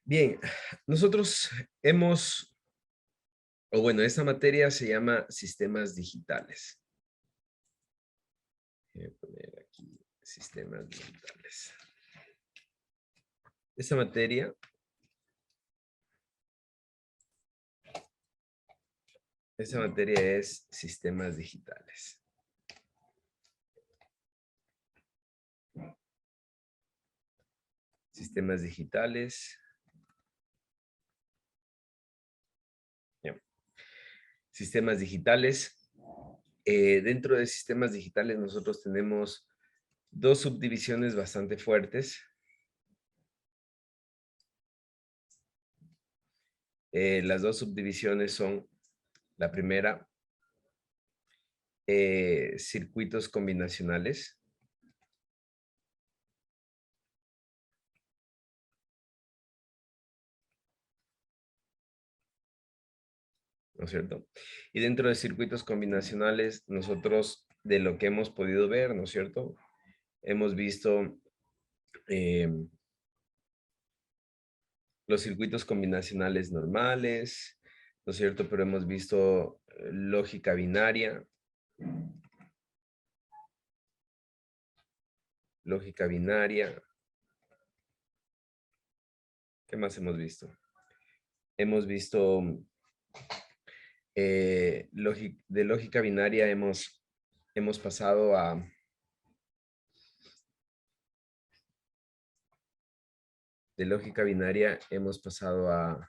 Bien, nosotros o bueno, esta materia se llama sistemas digitales. Voy a poner aquí sistemas digitales. Esta materia es sistemas digitales. Sistemas digitales. Ya. Sistemas digitales. Dentro de sistemas digitales nosotros tenemos dos subdivisiones bastante fuertes. Las dos subdivisiones son, la primera, circuitos combinacionales. ¿No es cierto? Y dentro de circuitos combinacionales, nosotros, de lo que hemos podido ver, ¿no es cierto? Hemos visto eh, los circuitos combinacionales normales, ¿no es cierto? Pero hemos visto lógica binaria. Lógica binaria. ¿Qué más hemos visto? Hemos visto de lógica binaria hemos pasado a de lógica binaria hemos pasado a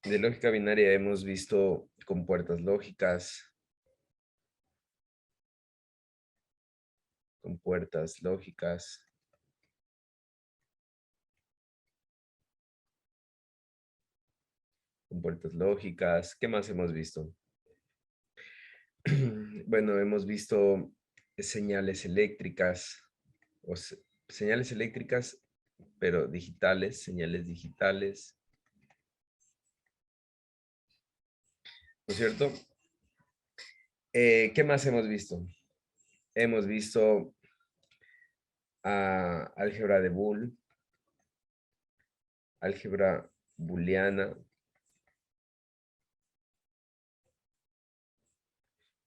de lógica binaria hemos visto con puertas lógicas, con puertas lógicas. ¿Qué más hemos visto? Bueno, hemos visto señales eléctricas, señales eléctricas, pero digitales, señales digitales, ¿no es cierto? ¿Qué más hemos visto? Hemos visto álgebra de Boole, álgebra booleana,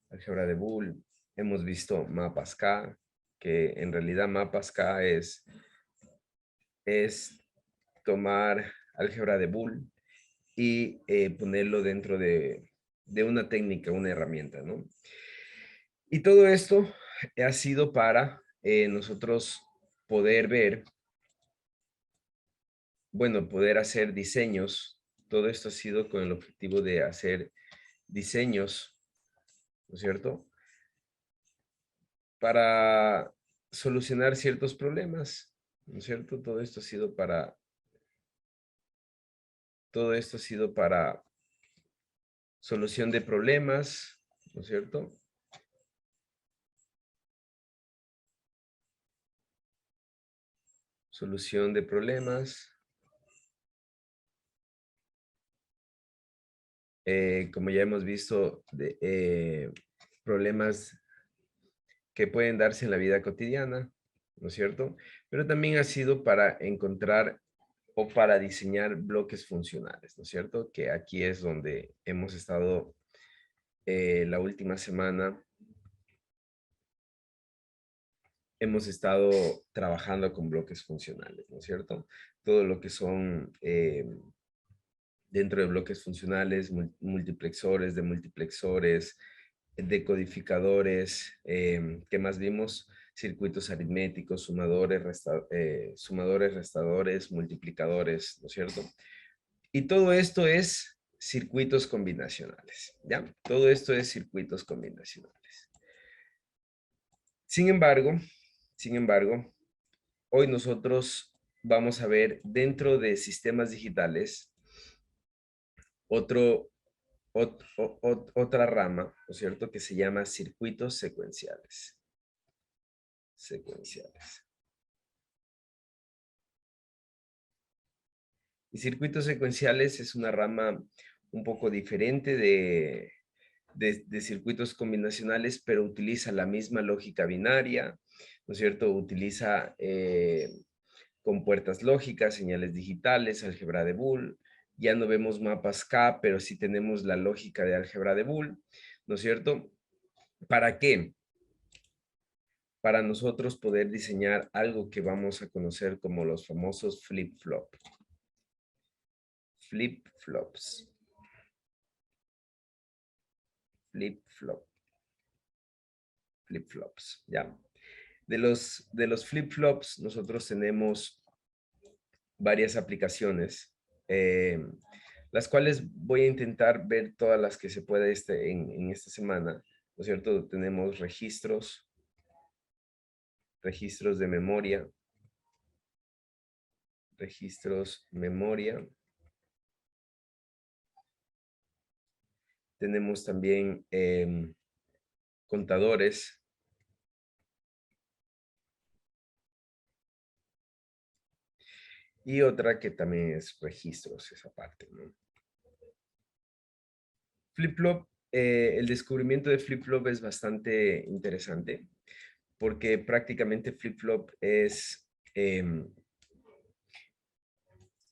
álgebra de Boole. Hemos visto mapas K, que en realidad mapas K es tomar álgebra de Boole y ponerlo dentro de una técnica, una herramienta, ¿no? Y todo esto ha sido para nosotros poder ver, bueno, poder hacer diseños. Todo esto ha sido con el objetivo de hacer diseños, ¿no es cierto? Para solucionar ciertos problemas, ¿no es cierto? Todo esto ha sido para solución de problemas, ¿no es cierto? Solución de problemas. Como ya hemos visto, problemas que pueden darse en la vida cotidiana, ¿no es cierto? Pero también ha sido para encontrar o para diseñar bloques funcionales, ¿no es cierto? Que aquí es donde hemos estado la última semana. Hemos estado trabajando con bloques funcionales, ¿no es cierto? Todo lo que son dentro de bloques funcionales, multiplexores, demultiplexores, decodificadores, ¿qué más vimos? Circuitos aritméticos, sumadores, restadores, multiplicadores, ¿no es cierto? Y todo esto es circuitos combinacionales, ¿ya? Todo esto es circuitos combinacionales. Sin embargo, hoy nosotros vamos a ver dentro de sistemas digitales otro, otra rama, ¿no es cierto? Que se llama circuitos secuenciales. Secuenciales. Y circuitos secuenciales es una rama un poco diferente de circuitos combinacionales, pero utiliza la misma lógica binaria, ¿no es cierto? Utiliza compuertas lógicas, señales digitales, álgebra de Boole. Ya no vemos mapas K, pero sí tenemos la lógica de álgebra de Boole, ¿no es cierto? ¿Para qué? Para nosotros poder diseñar algo que vamos a conocer como los famosos flip-flop. Flip-flops. Flip-flop. Flip-flops, ¿ya? De los flip-flops, nosotros tenemos varias aplicaciones, las cuales voy a intentar ver todas las que se pueda en esta semana, ¿no es cierto? Tenemos registros de memoria, tenemos también contadores, y otra que también es registros, esa parte, ¿no? Flip-flop, el descubrimiento de flip-flop es bastante interesante, porque prácticamente flip-flop es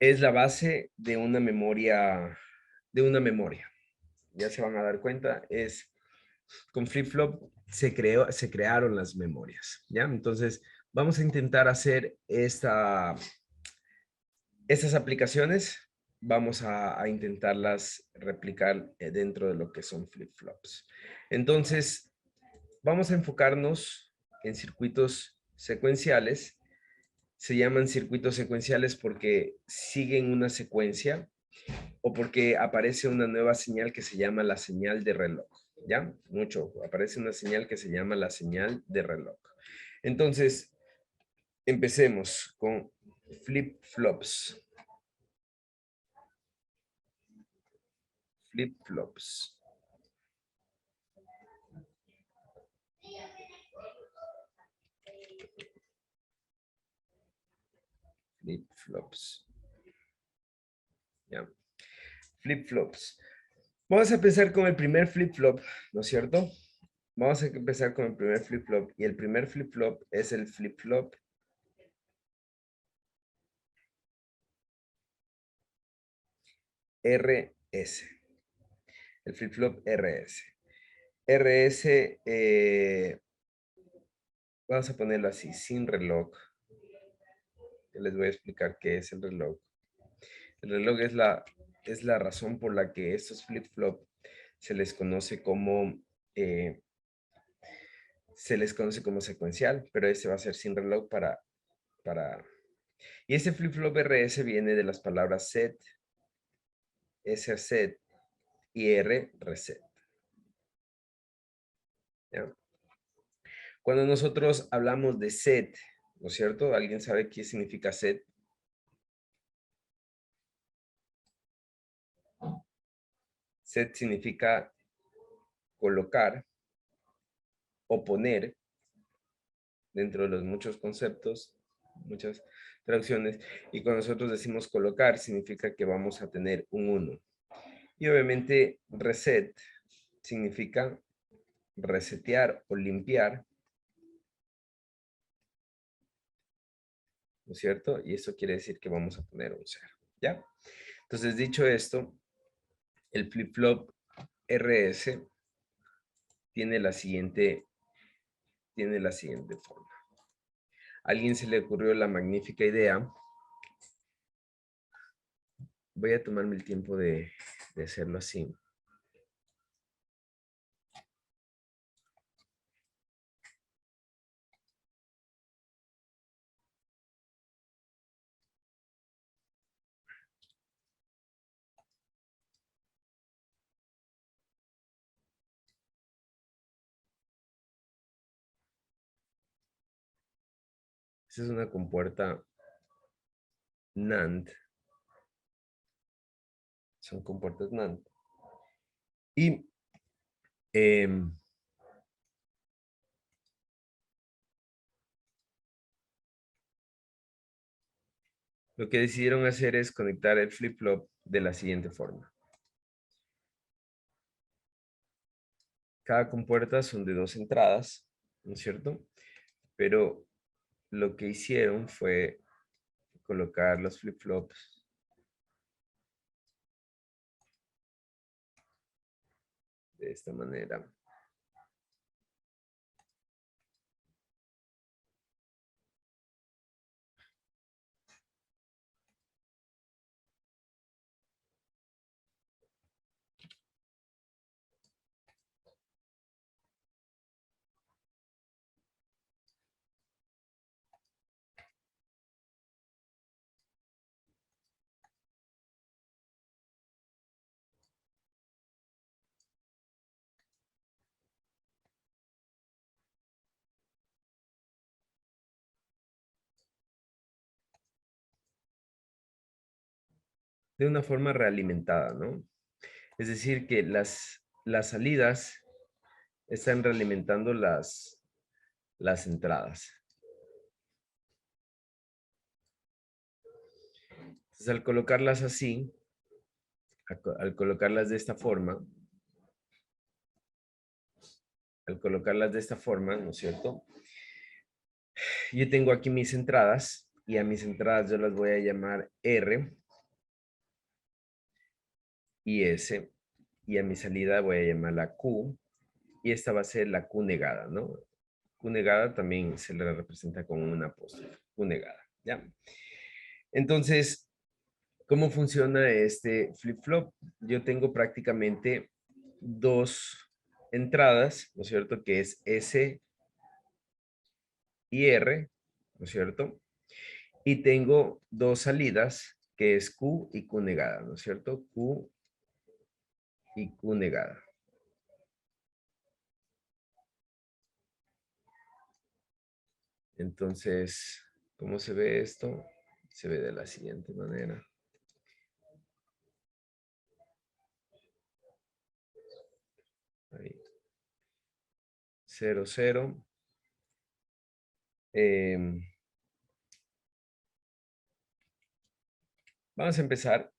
la base de una memoria. Ya se van a dar cuenta, con flip-flop se crearon las memorias, ¿ya? Entonces, vamos a intentar hacer estas aplicaciones, vamos a intentarlas replicar dentro de lo que son flip-flops. Entonces, vamos a enfocarnos en circuitos secuenciales. Se llaman circuitos secuenciales porque siguen una secuencia o porque aparece una nueva señal que se llama la señal de reloj, ¿ya? Mucho, aparece una señal que se llama la señal de reloj. Entonces, empecemos con flip-flops. Flip-flops. Flip-flops. ¿Ya? Flip-flops. Vamos a empezar con el primer flip-flop, ¿no es cierto? Vamos a empezar con el primer flip-flop. Y el primer flip-flop es el flip-flop RS. El flip-flop RS. RS, vamos a ponerlo así, sin reloj. Les voy a explicar qué es el reloj. El reloj es la razón por la que estos flip-flop se les conoce como eh, secuencial, pero este va a ser sin reloj para... Y ese flip-flop RS viene de las palabras set, S set y R reset. ¿Ya? Cuando nosotros hablamos de set, ¿no es cierto? ¿Alguien sabe qué significa set? Set significa colocar o poner dentro de los muchos conceptos, muchas traducciones. Y cuando nosotros decimos colocar, significa que vamos a tener un 1. Y obviamente reset significa resetear o limpiar, ¿no es cierto? Y eso quiere decir que vamos a poner un 0, ¿ya? Entonces, dicho esto, el flip-flop RS tiene la siguiente forma. A alguien se le ocurrió la magnífica idea. Voy a tomarme el tiempo de hacerlo así. Esta es una compuerta NAND. Son compuertas NAND. Y Lo que decidieron hacer es conectar el flip-flop de la siguiente forma. Cada compuerta son de 2 entradas, ¿no es cierto? Pero lo que hicieron fue colocar los flip-flops de esta manera. De una forma realimentada, ¿no? Es decir, que las salidas están realimentando las entradas. Entonces, al colocarlas así, al colocarlas de esta forma, ¿no es cierto? Yo tengo aquí mis entradas y a mis entradas yo las voy a llamar R y S y a mi salida voy a llamarla Q y esta va a ser la Q negada, ¿no? Q negada también se le representa con una apóstrofe, Q negada, ¿ya? Entonces, ¿cómo funciona este flip-flop? Yo tengo prácticamente 2 entradas, ¿no es cierto? Que es S y R, ¿no es cierto? Y tengo 2 salidas, que es Q y Q negada, ¿no es cierto? Q y Q negada. Entonces, ¿cómo se ve esto? Se ve de la siguiente manera. Ahí. 0, 0. Vamos a empezar.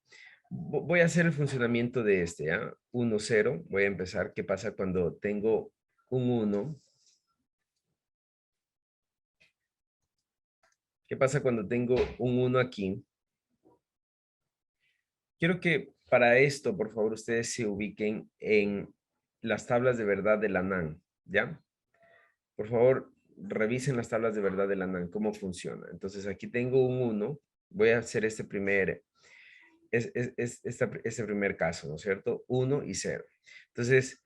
Voy a hacer el funcionamiento de este, ¿ya? 1, 0. Voy a empezar. ¿Qué pasa cuando tengo un 1? ¿Qué pasa cuando tengo un 1 aquí? Quiero que para esto, por favor, ustedes se ubiquen en las tablas de verdad de la NaN, ¿ya? Por favor, revisen las tablas de verdad de la NaN, cómo funciona. Entonces, aquí tengo un 1. Voy a hacer este primer caso, ¿no es cierto? 1 y 0. Entonces,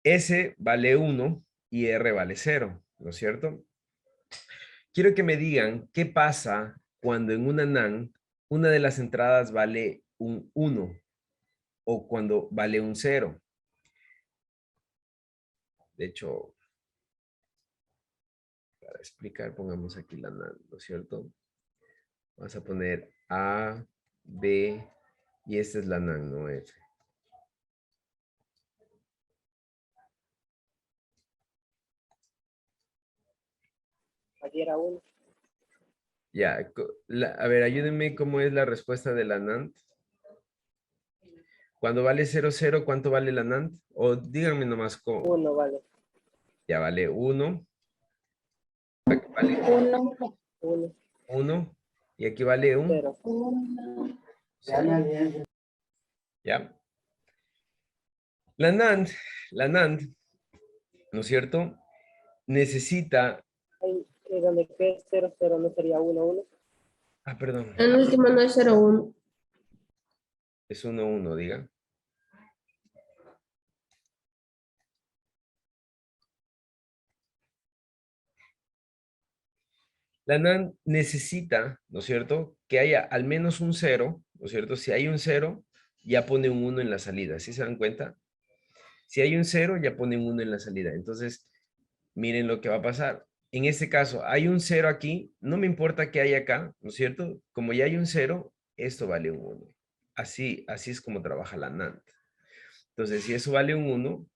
S vale 1 y R vale 0, ¿no es cierto? Quiero que me digan qué pasa cuando en una NaN una de las entradas vale un 1 o cuando vale un 0. De hecho, para explicar, pongamos aquí la NaN, ¿no es cierto? Vamos a poner A, B, y esta es la NaN, no F. Aquí era 1. Ya, a ver, ayúdenme cómo es la respuesta de la NAND. Cuando vale 0, 0, ¿cuánto vale la NAND? O díganme nomás cómo. 1 vale. Ya vale 1. Aquí vale 1. 1. 1. Y aquí vale 1. 0. 0. ¿Ya? La NAND, ¿no es cierto? Necesita... Donde que 0, 0 no sería 1, 1. Ah, perdón. El último no es 01. Es 1, 1, diga. La NaND necesita, ¿no es cierto?, que haya al menos un 0, ¿no es cierto? Si hay un 0, ya pone un 1 en la salida, ¿sí se dan cuenta? Si hay un 0, ya pone un 1 en la salida. Entonces, miren lo que va a pasar. En este caso, hay un 0 aquí, no me importa que haya acá, ¿no es cierto? Como ya hay un 0, esto vale un 1. Así es como trabaja la NaND. Entonces, si eso vale un 1,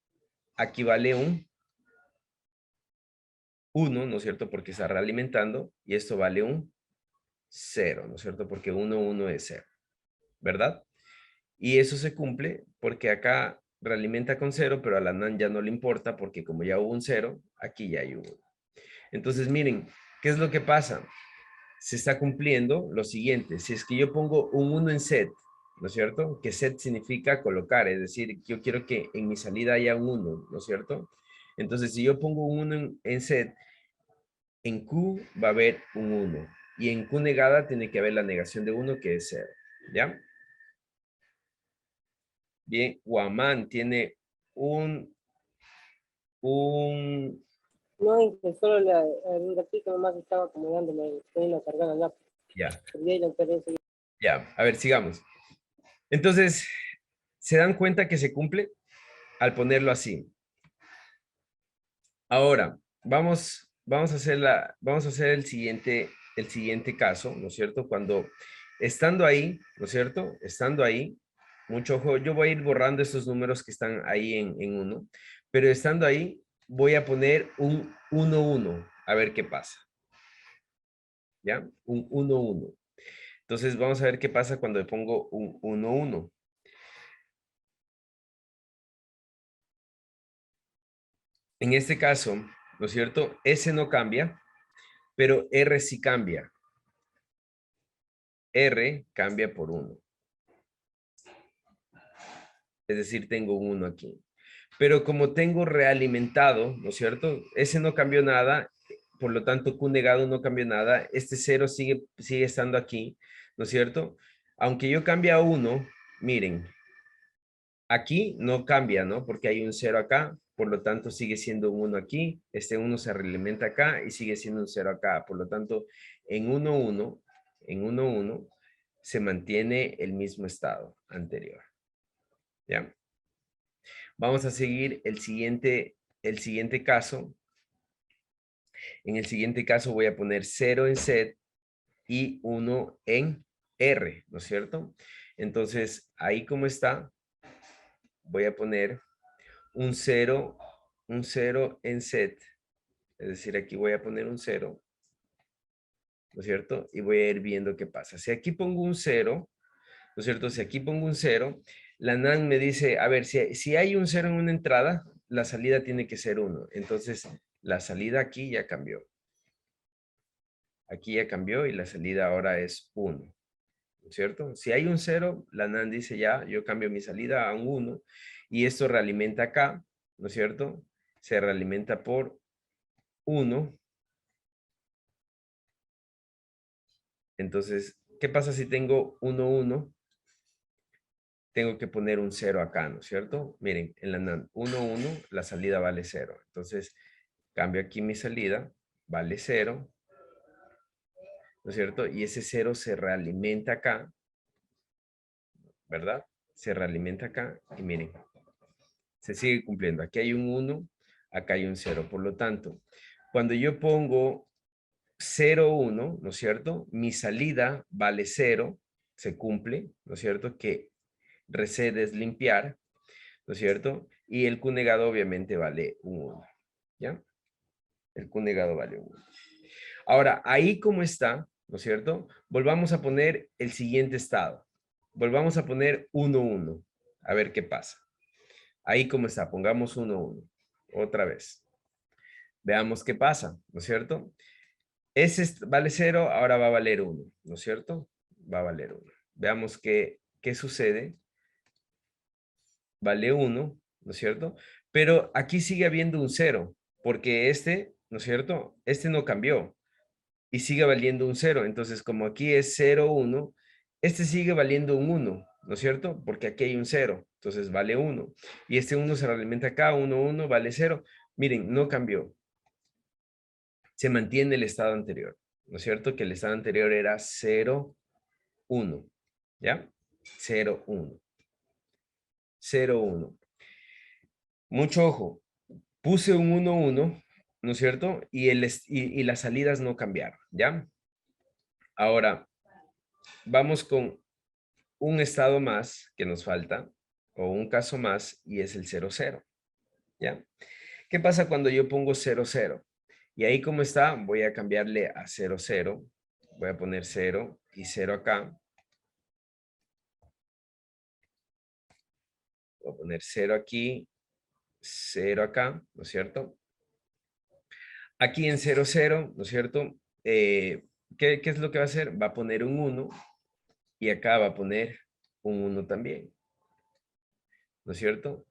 aquí vale un 1, ¿no es cierto? Porque está realimentando, y esto vale un 0, ¿no es cierto? Porque 1, 1 es 0, ¿verdad? Y eso se cumple porque acá realimenta con 0, pero a la NAND ya no le importa porque como ya hubo un 0, aquí ya hay un 1. Entonces, miren, ¿qué es lo que pasa? Se está cumpliendo lo siguiente. Si es que yo pongo un 1 en set, ¿no es cierto? Que set significa colocar, es decir, yo quiero que en mi salida haya un 1, ¿no es cierto? Entonces, si yo pongo un 1 en set, en Q va a haber un 1. Y en Q negada tiene que haber la negación de 1, que es 0. ¿Ya? Bien, Guamán tiene un... un No, es que solo un ratito nomás estaba acomodándome, estoy a cargar la lápiz. ya, Y ahí lo quería seguir. ya. A ver, sigamos. Entonces, ¿se dan cuenta que se cumple al ponerlo así? Ahora, vamos a hacer el siguiente caso, ¿no es cierto? Cuando estando ahí, ¿no es cierto? Estando ahí, mucho ojo, yo voy a ir borrando estos números que están ahí en 1, pero estando ahí, voy a poner un 1, 1, a ver qué pasa, ¿ya? Un 1, 1. Entonces, vamos a ver qué pasa cuando le pongo un 1, 1. En este caso, ¿no es cierto? S no cambia, pero R sí cambia. R cambia por 1. Es decir, tengo un 1 aquí. Pero como tengo realimentado, ¿no es cierto? Ese no cambió nada, por lo tanto Q negado no cambió nada. Este 0 sigue estando aquí, ¿no es cierto? Aunque yo cambie a 1, miren, aquí no cambia, ¿no? Porque hay un 0 acá, por lo tanto sigue siendo un 1 aquí. Este 1 se realimenta acá y sigue siendo un 0 acá. Por lo tanto, en 1, 1, en 1, 1, se mantiene el mismo estado anterior. ¿Ya? Vamos a seguir el siguiente caso. En el siguiente caso voy a poner 0 en set y 1 en R, ¿no es cierto? Entonces, ahí como está, voy a poner un 0 en set. Es decir, aquí voy a poner un 0, ¿no es cierto? Y voy a ir viendo qué pasa. Si aquí pongo un 0, ¿no es cierto? Si aquí pongo un 0, la NAND me dice, a ver, si hay un 0 en una entrada, la salida tiene que ser 1. Entonces, la salida aquí ya cambió. Aquí ya cambió y la salida ahora es 1, ¿no es cierto? Si hay un 0, la NAND dice ya, yo cambio mi salida a un 1 y esto realimenta acá, ¿no es cierto? Se realimenta por 1. Entonces, ¿qué pasa si tengo 1, 1? Tengo que poner un 0 acá, ¿no es cierto? Miren, en la NAND 1, 1, la salida vale 0. Entonces, cambio aquí mi salida, vale 0, ¿no es cierto? Y ese 0 se realimenta acá, ¿verdad? Se realimenta acá y miren, se sigue cumpliendo. Aquí hay un 1, acá hay un 0. Por lo tanto, cuando yo pongo 0, 1, ¿no es cierto? Mi salida vale 0, se cumple, ¿no es cierto? Que recede es limpiar, ¿no es cierto? Y el Q negado obviamente vale un 1, ¿ya? El Q negado vale un 1. Ahora, ahí como está, ¿no es cierto? Volvamos a poner el siguiente estado. Volvamos a poner 1, 1. A ver qué pasa. Ahí como está, pongamos 1, 1. Otra vez. Veamos qué pasa, ¿no es cierto? Ese vale 0, ahora va a valer 1, ¿no es cierto? Va a valer 1. Veamos qué sucede. Vale 1, ¿no es cierto? Pero aquí sigue habiendo un 0, porque este, ¿no es cierto? Este no cambió y sigue valiendo un 0. Entonces, como aquí es 0, 1, este sigue valiendo un 1, ¿no es cierto? Porque aquí hay un 0, entonces vale 1. Y este 1 se realimenta acá, 1, 1, vale 0. Miren, no cambió. Se mantiene el estado anterior, ¿no es cierto? Que el estado anterior era 0, 1, ¿ya? 0, 1. 0, 1. Mucho ojo. Puse un 1, 1, ¿no es cierto? Y las salidas no cambiaron, ¿ya? Ahora, vamos con un estado más que nos falta, o un caso más, y es el 0, 0, ¿ya? ¿Qué pasa cuando yo pongo 0, 0? Y ahí como está, voy a cambiarle a 0, 0, Voy a poner 0 y 0 acá. Voy a poner 0 aquí, 0 acá, ¿no es cierto? Aquí en 0, 0, ¿no es cierto? ¿Qué es lo que va a hacer? Va a poner un 1 y acá va a poner un 1 también, ¿no es cierto?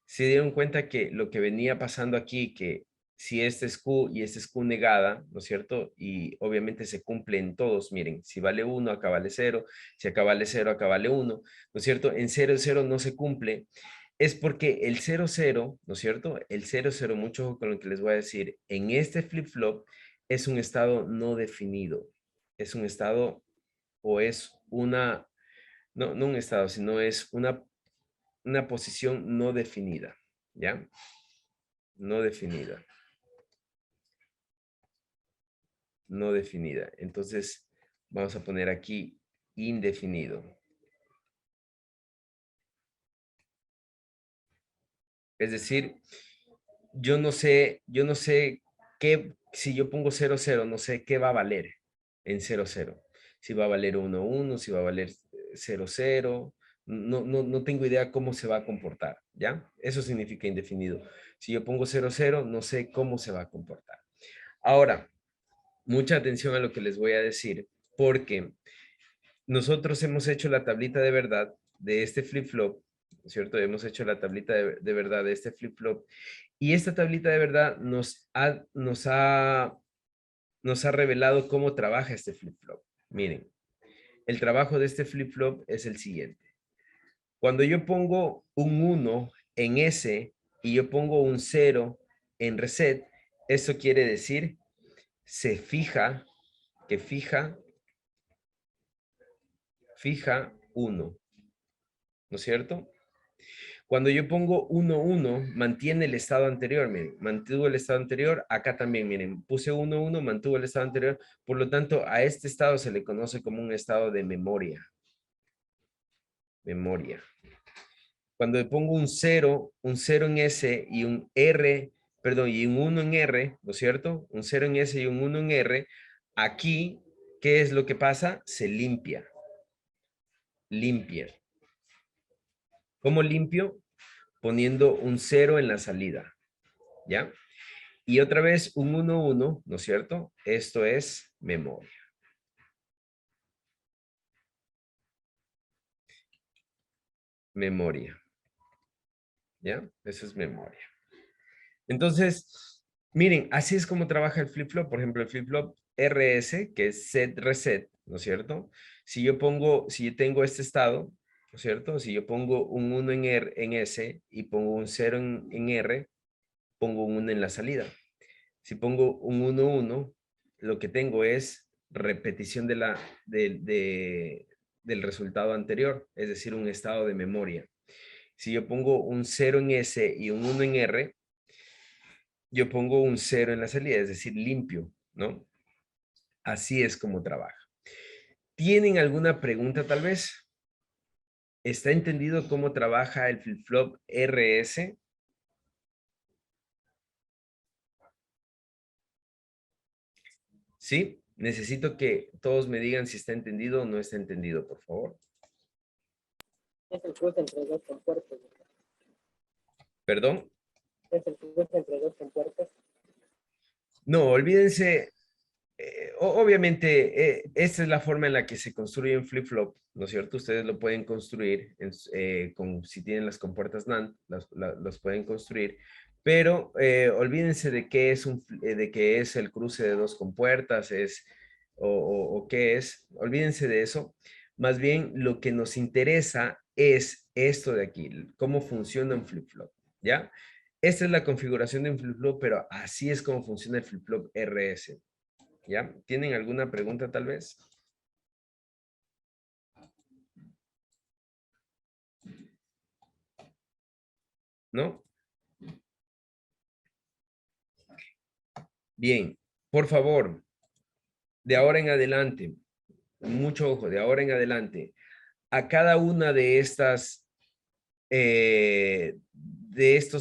Se dieron cuenta que lo que venía pasando aquí, que si este es Q y este es Q negada, ¿no es cierto? Y obviamente se cumple en todos, miren, si vale 1, acá vale 0, si acá vale 0, acá vale 1, ¿no es cierto? En 0, 0 no se cumple, es porque el 0, 0, ¿no es cierto? El 0, 0, mucho ojo con lo que les voy a decir, en este flip-flop es un estado no definido, es un estado o es una, no un estado, sino es una posición no definida, ¿ya? No definida. No definida. Entonces, vamos a poner aquí indefinido. Es decir, yo no sé qué, si yo pongo 0, 0, no sé qué va a valer en 0, 0. Si va a valer 1, 1, si va a valer 0, 0. No tengo idea cómo se va a comportar, ¿ya? Eso significa indefinido. Si yo pongo 0, 0, no sé cómo se va a comportar. Ahora, mucha atención a lo que les voy a decir, porque nosotros hemos hecho la tablita de verdad de este flip-flop, ¿cierto? Hemos hecho la tablita de verdad de este flip-flop y esta tablita de verdad nos ha revelado cómo trabaja este flip-flop. Miren, el trabajo de este flip-flop es el siguiente. Cuando yo pongo un 1 en S y yo pongo un 0 en reset, eso quiere decir se fija, que fija 1, ¿no es cierto? Cuando yo pongo 1, 1, mantiene el estado anterior, miren, mantuvo el estado anterior, acá también, miren, puse 1, 1, mantuvo el estado anterior, por lo tanto, a este estado se le conoce como un estado de memoria. Memoria. Cuando le pongo un 0 en S y un R, perdón, y un 1 en R, ¿no es cierto? Un 0 en S y un 1 en R, aquí, ¿qué es lo que pasa? Se limpia. Limpia. ¿Cómo limpio? Poniendo un 0 en la salida, ¿ya? Y otra vez un 1, 1, ¿no es cierto? Esto es memoria. Memoria. ¿Ya? Eso es memoria. Entonces, miren, así es como trabaja el flip-flop. Por ejemplo, el flip-flop RS, que es set reset, ¿no es cierto? Si yo tengo este estado, ¿no es cierto? Si yo pongo un 1 en, R, en S y pongo un 0 en R, pongo un 1 en la salida. Si pongo un 1, 1, lo que tengo es repetición del resultado anterior, es decir, un estado de memoria. Si yo pongo un 0 en S y un 1 en R, yo pongo un 0 en la salida, es decir, limpio, ¿no? Así es como trabaja. ¿Tienen alguna pregunta tal vez? ¿Está entendido cómo trabaja el flip-flop RS? ¿Sí? Necesito que todos me digan si está entendido o no está entendido, por favor. Es el cruce entre dos compuertas. ¿Perdón? Es el cruce entre dos compuertas. No, olvídense. Obviamente, esta es la forma en la que se construye un flip-flop, ¿no es cierto? Ustedes lo pueden construir, si tienen las compuertas NAND, los pueden construir, pero olvídense de qué es de qué es el cruce de dos compuertas, o qué es, olvídense de eso. Más bien, lo que nos interesa es esto de aquí, cómo funciona un flip-flop, ¿ya? Esta es la configuración de un flip-flop, pero así es como funciona el flip-flop RS. ¿Ya? ¿Tienen alguna pregunta tal vez? ¿No? Bien, por favor, de ahora en adelante, mucho ojo, de ahora en adelante, a cada una de estos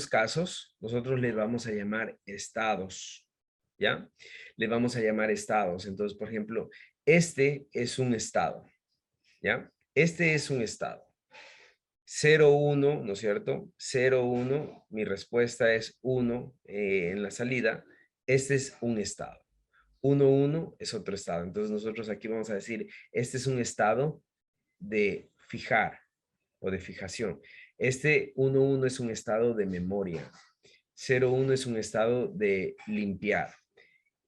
casos, nosotros les vamos a llamar estados, ¿ya? Le vamos a llamar estados. Entonces, por ejemplo, Este es un estado, ¿ya? Este es un estado. 0, 1, ¿no es cierto? 0, 1, mi respuesta es 1 en la salida. Este es un estado. 1, 1 es otro estado. Entonces nosotros aquí vamos a decir, este es un estado de fijar o de fijación. Este 1, 1 es un estado de memoria. 0, 1 es un estado de limpiar.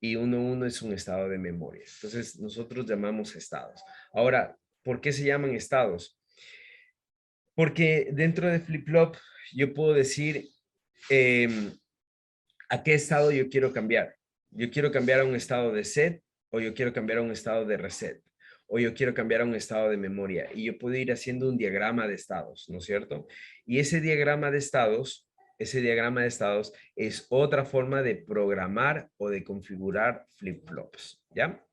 Y 1, 1 es un estado de memoria. Entonces nosotros llamamos estados. Ahora, ¿por qué se llaman estados? Porque dentro de flip-flop yo puedo decir a qué estado yo quiero cambiar. Yo quiero cambiar a un estado de set o yo quiero cambiar a un estado de reset o yo quiero cambiar a un estado de memoria y yo puedo ir haciendo un diagrama de estados, ¿no es cierto? Y ese diagrama de estados, es otra forma de programar o de configurar flip-flops, ¿ya?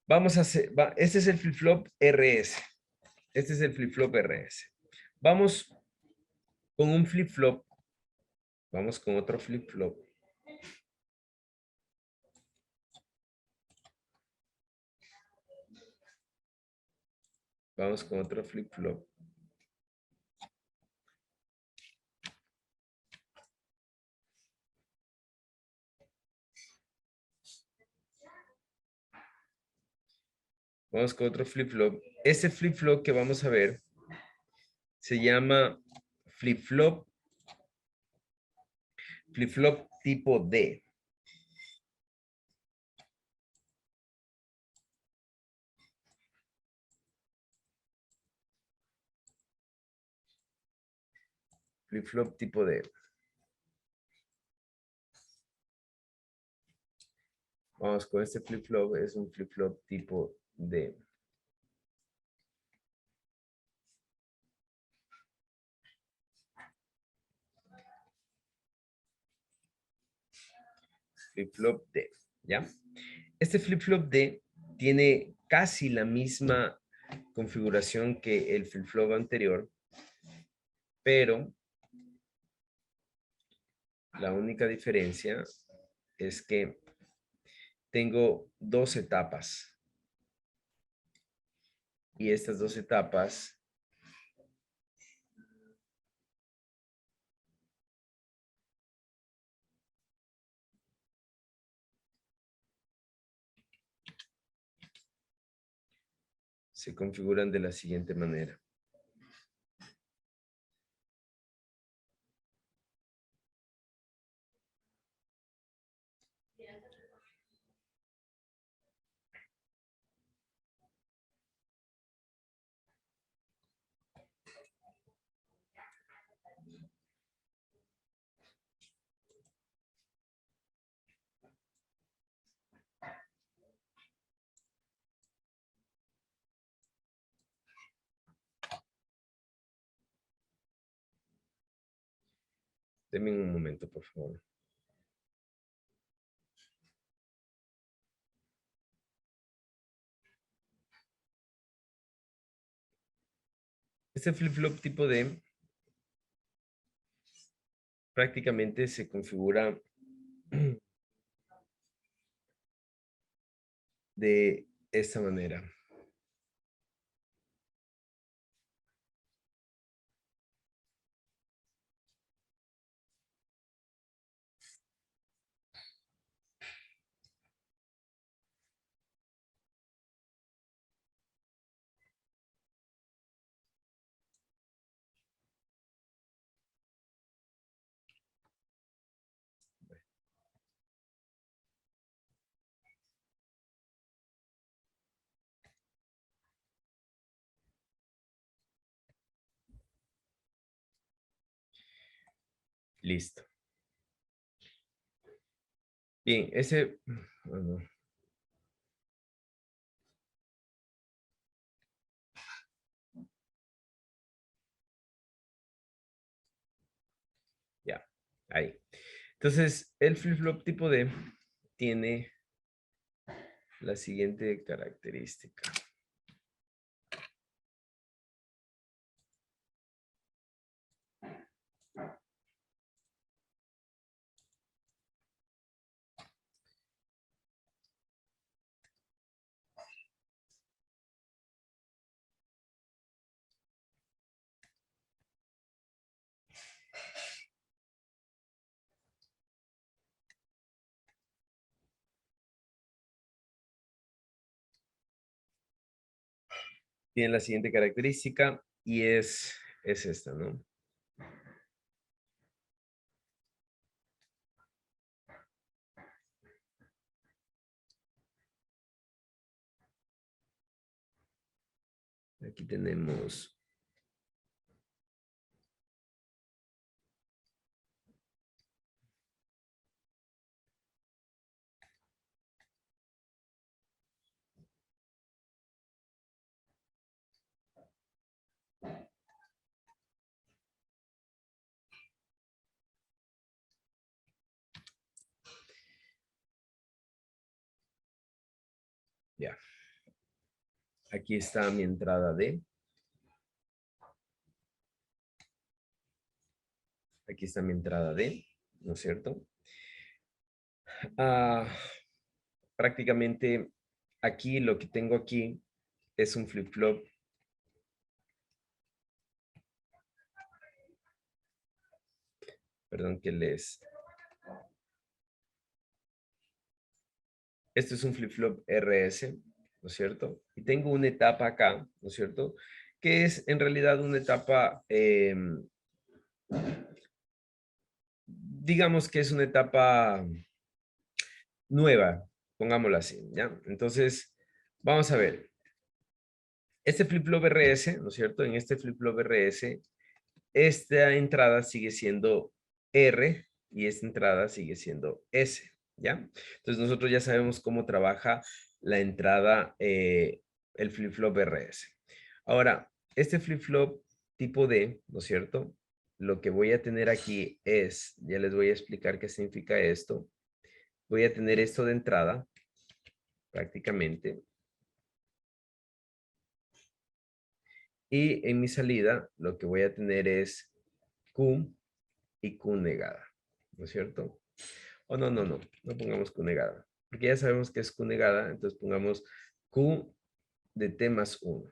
Vamos a hacer, este es el flip-flop RS. Este es el flip-flop RS. Vamos con un flip-flop. Vamos con otro flip-flop. Vamos con otro flip-flop. Vamos con otro flip-flop. Ese flip-flop que vamos a ver se llama flip-flop tipo D. Flip-flop tipo D. Vamos con este flip-flop. Es un flip-flop tipo D. Flip-flop D. ¿Ya? Este flip-flop D tiene casi la misma configuración que el flip-flop anterior, pero la única diferencia es que tengo dos etapas. Y estas dos etapas se configuran de la siguiente manera. Denme un momento, por favor. Este flip-flop tipo D prácticamente se configura de esta manera. Listo. Bien, ese... bueno, ya, ahí. Entonces, el flip-flop tipo D tiene la siguiente característica. tiene la siguiente característica y es esta, ¿no? Aquí tenemos ya. Aquí está mi entrada D. Aquí está mi entrada D, ¿no es cierto? Ah, prácticamente aquí lo que tengo aquí es un flip-flop. Perdón que les... Este es un flip-flop RS, ¿no es cierto? Y tengo una etapa acá, ¿no es cierto? Que es en realidad una etapa, digamos que es una etapa nueva, pongámoslo así, ¿ya? Entonces, vamos a ver. Este flip-flop RS, ¿no es cierto? En este flip-flop RS, esta entrada sigue siendo R y esta entrada sigue siendo S, ¿ya? Entonces, nosotros ya sabemos cómo trabaja la entrada, el flip-flop RS. Ahora, este flip-flop tipo D, ¿no es cierto? Lo que voy a tener aquí es, ya les voy a explicar qué significa esto. Voy a tener esto de entrada, prácticamente. Y en mi salida, lo que voy a tener es Q y Q negada, ¿no es cierto? O no pongamos Q negada, porque ya sabemos que es Q negada, entonces pongamos Q de T más 1,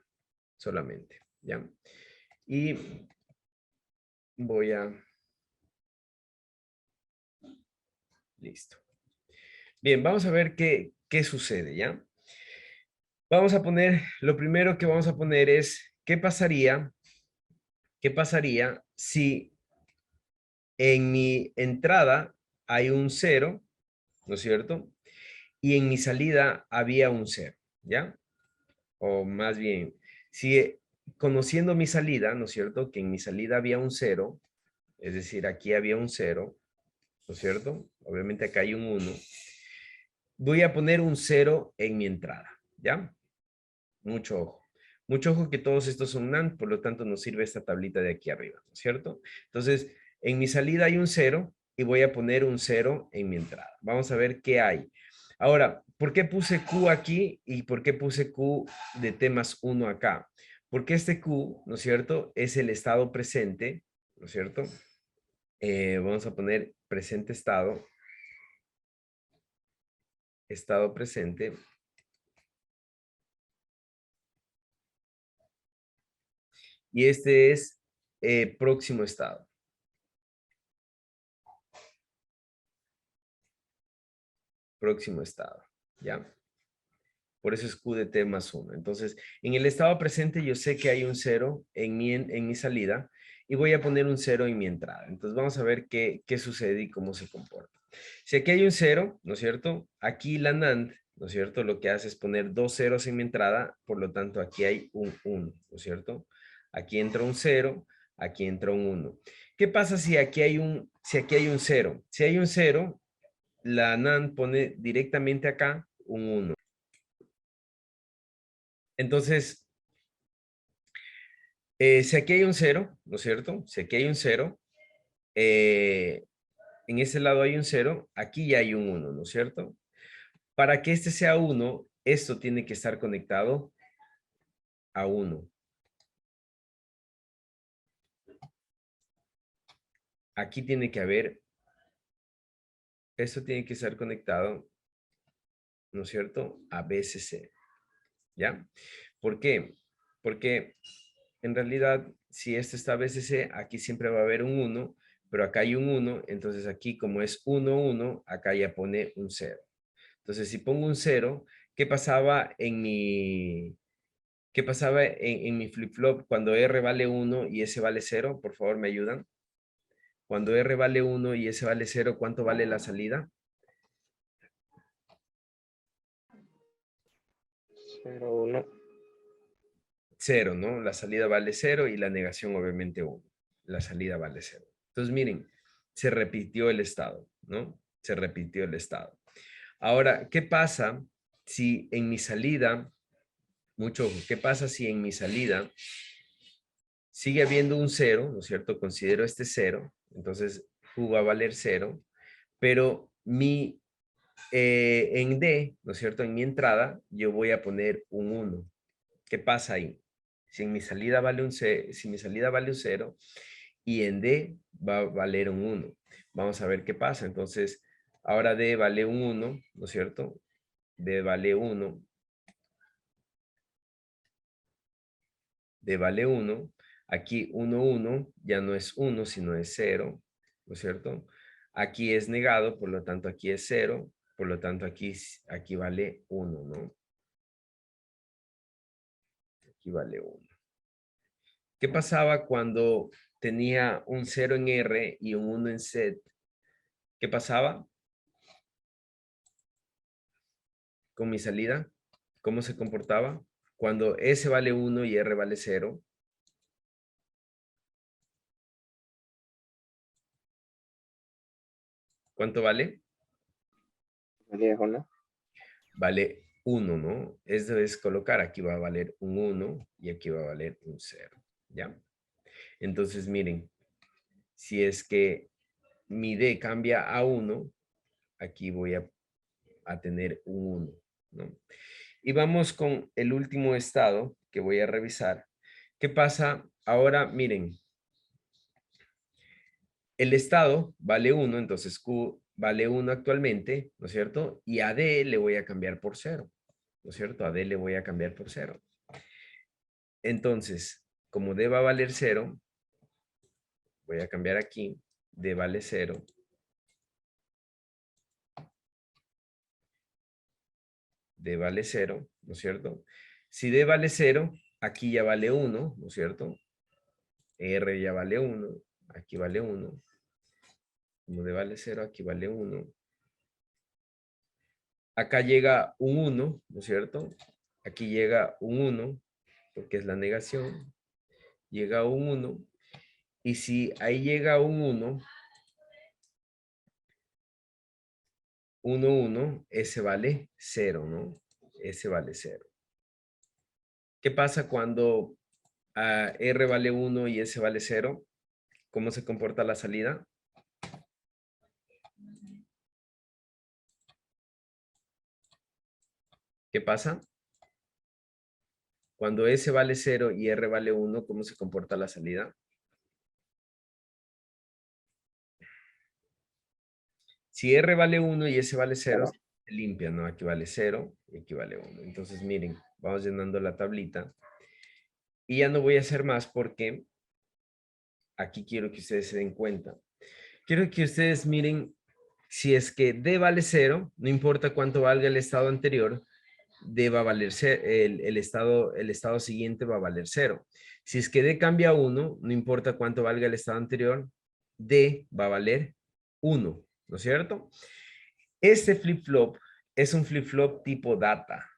solamente, ¿ya? Y voy a... Listo. Bien, vamos a ver qué sucede, ¿ya? Vamos a poner, lo primero que vamos a poner es, qué pasaría si en mi entrada hay un 0, ¿no es cierto? Y en mi salida había un 0, ¿ya? O más bien, si conociendo mi salida, ¿no es cierto? Que en mi salida había un 0, es decir, aquí había un 0, ¿no es cierto? Obviamente acá hay un 1. Voy a poner un 0 en mi entrada, ¿ya? Mucho ojo. Mucho ojo que todos estos son NAND, por lo tanto nos sirve esta tablita de aquí arriba, ¿no es cierto? Entonces, en mi salida hay un 0 y voy a poner un 0 en mi entrada. Vamos a ver qué hay. Ahora, ¿por qué puse Q aquí y por qué puse Q de T más 1 acá? Porque este Q, ¿no es cierto? Es el estado presente, ¿no es cierto? Vamos a poner presente estado, estado presente. Y este es próximo estado. Próximo estado, ¿ya? Por eso es Q de T más 1. Entonces, en el estado presente yo sé que hay un 0 en mi salida y voy a poner un 0 en mi entrada. Entonces, vamos a ver qué sucede y cómo se comporta. Si aquí hay un 0, ¿no es cierto? Aquí la NAND, ¿no es cierto? Lo que hace es poner dos ceros en mi entrada, por lo tanto, aquí hay un 1, ¿no es cierto? Aquí entra un 0, aquí entra un 1. ¿Qué pasa si aquí hay un 0? Si hay un 0, la NAND pone directamente acá un 1. Entonces, si aquí hay un 0, ¿no es cierto? Si aquí hay un 0, eh, en este lado hay un 0, aquí ya hay un 1, ¿no es cierto? Para que este sea 1, esto tiene que estar conectado a 1. Aquí tiene que haber, esto tiene que estar conectado, ¿no es cierto? A BCC, ¿ya? ¿Por qué? Porque en realidad, si este está BCC, aquí siempre va a haber un 1, pero acá hay un 1, entonces aquí como es 1, 1, acá ya pone un 0. Entonces, si pongo un 0, ¿qué pasaba ¿Qué pasaba en mi flip-flop cuando R vale 1 y S vale 0? Por favor, ¿me ayudan? Cuando R vale 1 y S vale 0, ¿cuánto vale la salida? 0, 1. 0, ¿no? La salida vale 0 y la negación obviamente 1. La salida vale 0. Entonces, miren, se repitió el estado, ¿no? Se repitió el estado. Ahora, ¿qué pasa si en mi salida, mucho ojo, qué pasa si en mi salida sigue habiendo un 0, ¿no es cierto? Considero este 0, entonces Q va a valer 0, pero en D, ¿no es cierto? En mi entrada, yo voy a poner un 1. ¿Qué pasa ahí? Si en mi salida vale un 0, si mi salida vale un 0 y en D va a valer un 1. Vamos a ver qué pasa. Entonces, ahora D vale un 1, ¿no es cierto? D vale 1. D vale 1. Aquí 1, 1 ya no es 1, sino es 0, ¿no es cierto? Aquí es negado, por lo tanto aquí es 0, por lo tanto aquí vale 1, ¿no? Aquí vale 1. ¿Qué pasaba cuando tenía un 0 en R y un 1 en Z? ¿Qué pasaba con mi salida? ¿Cómo se comportaba? Cuando S vale 1 y R vale 0. ¿Cuánto vale? Viejo, ¿no? Vale 1, ¿no? Eso es colocar, aquí va a valer un 1 y aquí va a valer un 0, ¿ya? Entonces, miren, si es que mi D cambia a 1, aquí voy a tener un 1, ¿no? Y vamos con el último estado que voy a revisar. ¿Qué pasa? Ahora, miren, el estado vale 1, entonces Q vale 1 actualmente, ¿no es cierto? Y a D le voy a cambiar por 0, ¿no es cierto? A D le voy a cambiar por 0. Entonces, como D va a valer 0, voy a cambiar aquí, D vale 0. D vale 0, ¿no es cierto? Si D vale 0, aquí ya vale 1, ¿no es cierto? R ya vale 1, aquí vale 1. Como D vale 0, aquí vale 1. Acá llega un 1, ¿no es cierto? Aquí llega un 1, porque es la negación. Llega un 1. Y si ahí llega un 1, 1, 1, ese vale 0, ¿no? Ese vale 0. ¿Qué pasa cuando R vale 1 y S vale 0? ¿Cómo se comporta la salida? ¿Qué pasa? Cuando S vale 0 y R vale 1, ¿cómo se comporta la salida? Si R vale 1 y S vale 0, se limpia, ¿no? Aquí vale 0 y aquí vale 1. Entonces, miren, vamos llenando la tablita. Y ya no voy a hacer más porque aquí quiero que ustedes se den cuenta. Quiero que ustedes miren, si es que D vale 0, no importa cuánto valga el estado anterior, D va a valer el estado siguiente va a valer 0. Si es que D cambia a 1, no importa cuánto valga el estado anterior, D va a valer 1, ¿no es cierto? Este flip-flop es un flip-flop tipo data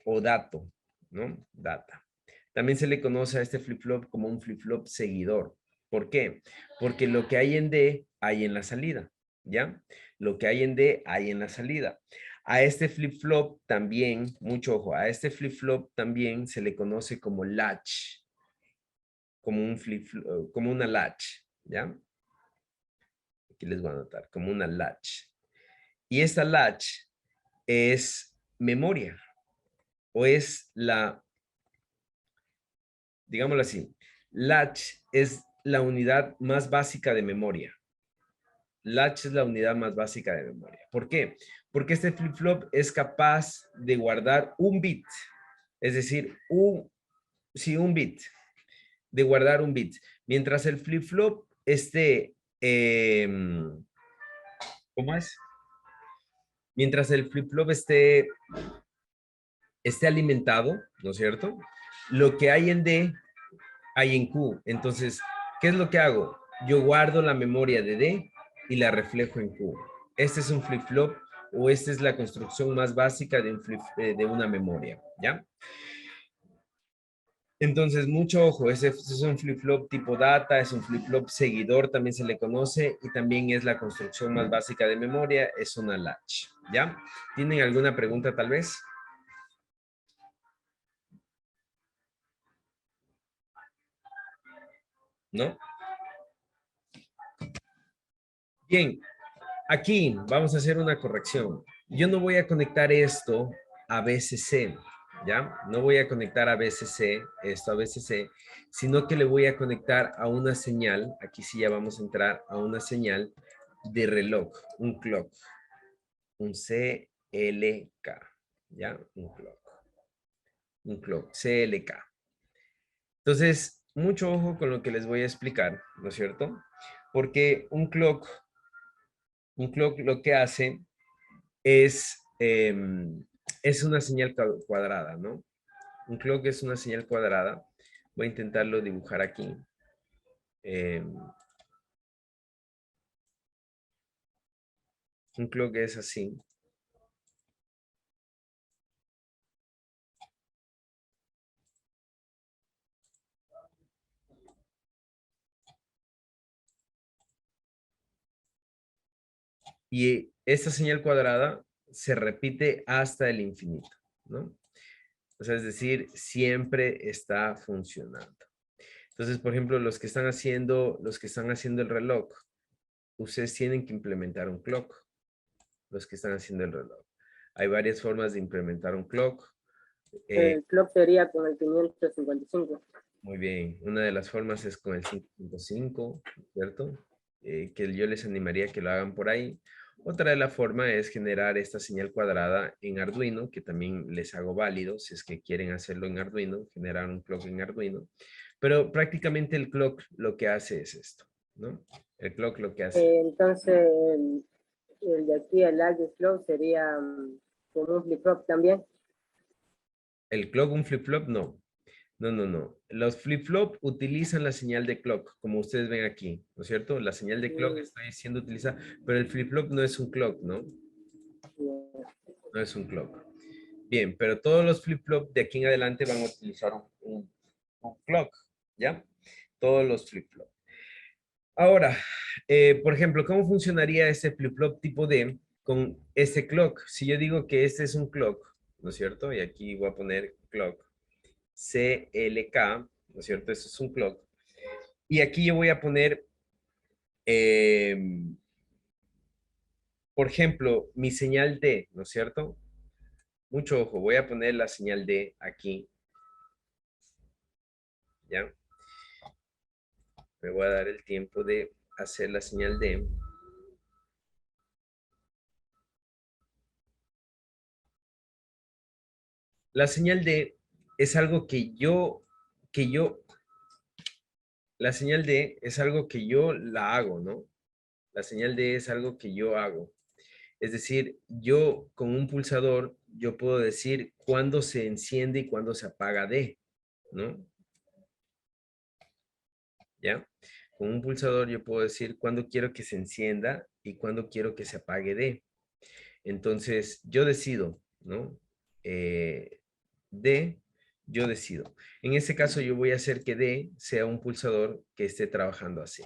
o dato, ¿no? Data. También se le conoce a este flip-flop como un flip-flop seguidor. ¿Por qué? Porque lo que hay en D hay en la salida, ¿ya? Lo que hay en D hay en la salida. A este flip-flop también, mucho ojo, a este flip-flop también se le conoce como latch, como un como una latch, ¿ya? Aquí les voy a anotar, como una latch. Y esta latch es memoria o es digámoslo así, latch es la unidad más básica de memoria. Latch es la unidad más básica de memoria. ¿Por qué? Porque este flip-flop es capaz de guardar un bit, es decir, un bit, de guardar un bit. Mientras el flip-flop esté, ¿cómo es? Mientras el flip-flop esté esté alimentado, ¿no es cierto? Lo que hay en D, hay en Q. Entonces, ¿qué es lo que hago? Yo guardo la memoria de D y la reflejo en Q. Este es un flip-flop o esta es la construcción más básica de, de una memoria, ¿ya? Entonces, mucho ojo, ese es un flip-flop tipo data, es un flip-flop seguidor, también se le conoce, y también es la construcción más básica de memoria, es una latch, ¿ya? ¿Tienen alguna pregunta tal vez? ¿No? Bien, aquí vamos a hacer una corrección. Yo no voy a conectar esto a BCC, ¿ya? No voy a conectar a BCC, esto a BCC, sino que le voy a conectar a una señal, aquí sí ya vamos a entrar a una señal de reloj, un clock, un CLK, ¿ya? Un clock, CLK. Entonces, mucho ojo con lo que les voy a explicar, ¿no es cierto? Porque un clock lo que hace es una señal cuadrada, ¿no? Un clock es una señal cuadrada. Voy a intentarlo dibujar aquí. Un clock es así. Y esta señal cuadrada se repite hasta el infinito, ¿no? O sea, es decir, siempre está funcionando. Entonces, por ejemplo, los que están haciendo el reloj, ustedes tienen que implementar un clock, los que están haciendo el reloj. Hay varias formas de implementar un clock. El clock sería con el 555. Muy bien, una de las formas es con el 555, ¿cierto? Que yo les animaría a que lo hagan por ahí. Otra de la forma es generar esta señal cuadrada en Arduino, que también les hago válido, si es que quieren hacerlo en Arduino, generar un clock en Arduino. Pero prácticamente el clock lo que hace es esto, ¿no? El clock lo que hace. Entonces, el de aquí, el lag flow, sería como un flip-flop también. El clock, un flip-flop, no. No, no, no. Los flip-flop utilizan la señal de clock, como ustedes ven aquí, ¿no es cierto? La señal de clock Mm, está siendo utilizada, pero el flip-flop no es un clock, ¿no? ya. No es un clock. Bien, pero todos los flip-flop de aquí en adelante van a utilizar un clock, ¿ya? Todos los flip-flop. Ahora, por ejemplo, ¿cómo funcionaría este flip-flop tipo D con este clock? Si yo digo que este es un clock, ¿no es cierto? Y aquí voy a poner clock, CLK, ¿no es cierto? Este es un clock. Y aquí yo voy a poner, eh, por ejemplo, mi señal D, ¿no es cierto? Mucho ojo, voy a poner la señal D aquí, ¿ya? Me voy a dar el tiempo de hacer la señal D. La señal D es algo la señal D es algo que yo la hago, ¿no? La señal D es algo que yo hago. Es decir, yo con un pulsador, yo puedo decir cuándo se enciende y cuándo se apaga D, ¿no? ¿Ya? Con un pulsador yo puedo decir cuándo quiero que se encienda y cuándo quiero que se apague D. Entonces, yo decido, ¿no? D, yo decido. En este caso, yo voy a hacer que D sea un pulsador que esté trabajando así.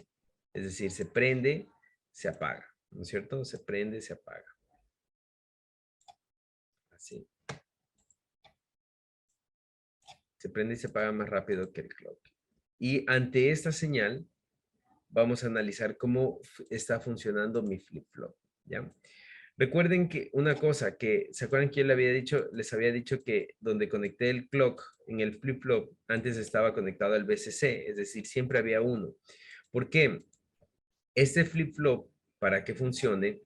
Es decir, se prende, se apaga, ¿no es cierto? Se prende, se apaga. Así. Se prende y se apaga más rápido que el clock. Y ante esta señal, vamos a analizar cómo está funcionando mi flip-flop, ¿ya? Recuerden que una cosa que, ¿se acuerdan que yo les había dicho que donde conecté el clock en el flip-flop, antes estaba conectado al BCC, es decir, siempre había uno. ¿Por qué? Este flip-flop, para que funcione,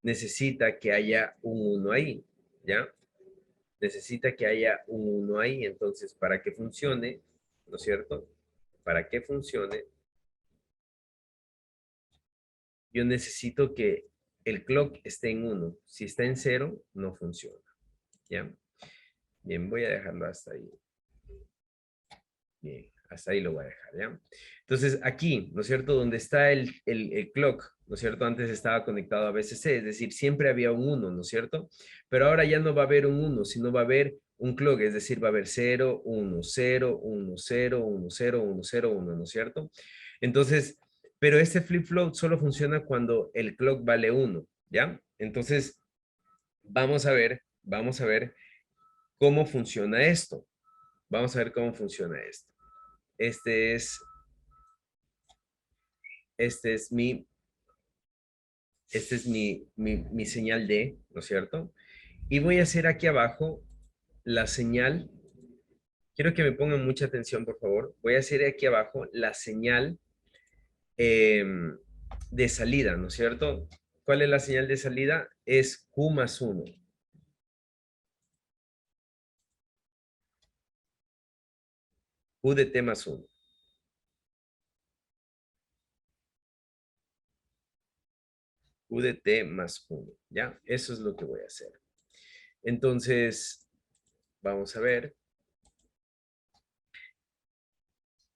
necesita que haya un 1 ahí, ¿ya? Necesita que haya un 1 ahí, entonces, para que funcione, ¿no es cierto? Para que funcione, yo necesito que el clock esté en 1. Si está en 0, no funciona, ¿ya? Bien, voy a dejarlo hasta ahí. Bien, hasta ahí lo voy a dejar, ¿ya? Entonces, aquí, ¿no es cierto? Donde está el clock, ¿no es cierto? Antes estaba conectado a BCC, es decir, siempre había un 1, ¿no es cierto? Pero ahora ya no va a haber un 1, sino va a haber un clock, es decir, va a haber 0, 1, 0, 1, 0, 1, 0, 1, 0, 1, ¿no es cierto? Entonces, pero este flip-flop solo funciona cuando el clock vale 1, ¿ya? Entonces, vamos a ver cómo funciona esto. Vamos a ver cómo funciona esto. Este es, este es mi, este es mi señal D, ¿no es cierto? Y voy a hacer aquí abajo la señal. Quiero que me pongan mucha atención, por favor. Voy a hacer aquí abajo la señal de salida, ¿no es cierto? ¿Cuál es la señal de salida? Es Q más 1. Q de T más 1. Q de T más 1. ¿Ya? Eso es lo que voy a hacer. Entonces, vamos a ver.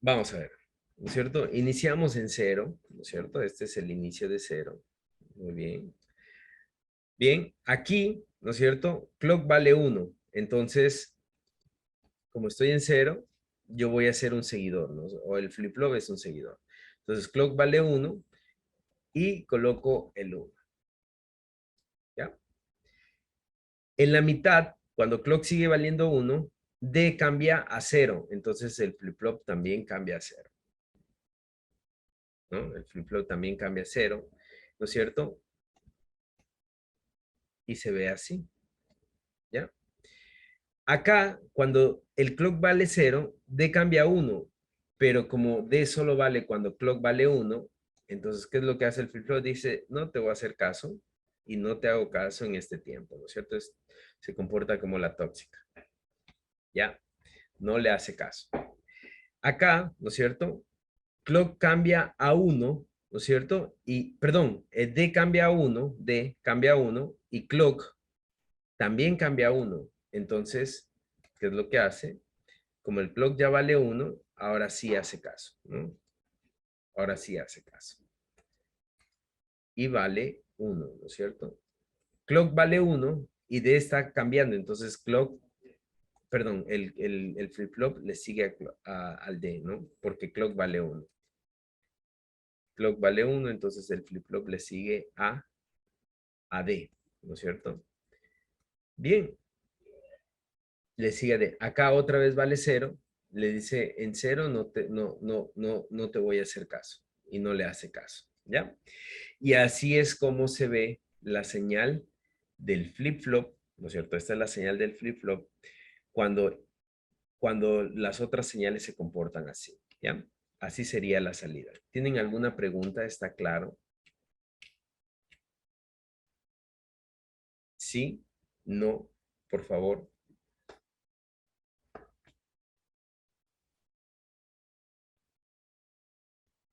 Vamos a ver, ¿no es cierto? Iniciamos en 0, ¿no es cierto? Este es el inicio de 0. Muy bien. Bien, aquí, ¿no es cierto? Clock vale 1. Entonces, como estoy en 0, yo voy a hacer un seguidor, ¿no? O el flip-flop es un seguidor. Entonces, clock vale 1 y coloco el 1. ¿Ya? En la mitad, cuando clock sigue valiendo 1, D cambia a 0. Entonces, el flip-flop también cambia a 0. ¿No? El flip-flop también cambia a 0, ¿no es cierto? Y se ve así, ¿ya? Acá, cuando el clock vale 0, D cambia a 1, pero como D solo vale cuando clock vale 1, entonces, ¿qué es lo que hace el flip-flop? Dice, no te voy a hacer caso y no te hago caso en este tiempo, ¿no es cierto? Se comporta como la tóxica, ¿ya? No le hace caso. Acá, ¿no es cierto? Clock cambia a 1, ¿no es cierto? Y, perdón, D cambia a 1, D cambia a 1 y clock también cambia a 1. Entonces, ¿qué es lo que hace? Como el clock ya vale 1, ahora sí hace caso, ¿no? Ahora sí hace caso. Y vale 1, ¿no es cierto? Clock vale 1 y D está cambiando, entonces clock, perdón, el flip-flop le sigue al D, ¿no? Porque clock vale 1. Clock vale 1, entonces el flip-flop le sigue a D, ¿no es cierto? Bien, le sigue a D. Acá otra vez vale 0, le dice en 0 no te voy a hacer caso y no le hace caso, ¿ya? Y así es como se ve la señal del flip-flop, ¿no es cierto? Esta es la señal del flip-flop cuando las otras señales se comportan así, ¿ya? Así sería la salida. ¿Tienen alguna pregunta? ¿Está claro? Sí, no, por favor.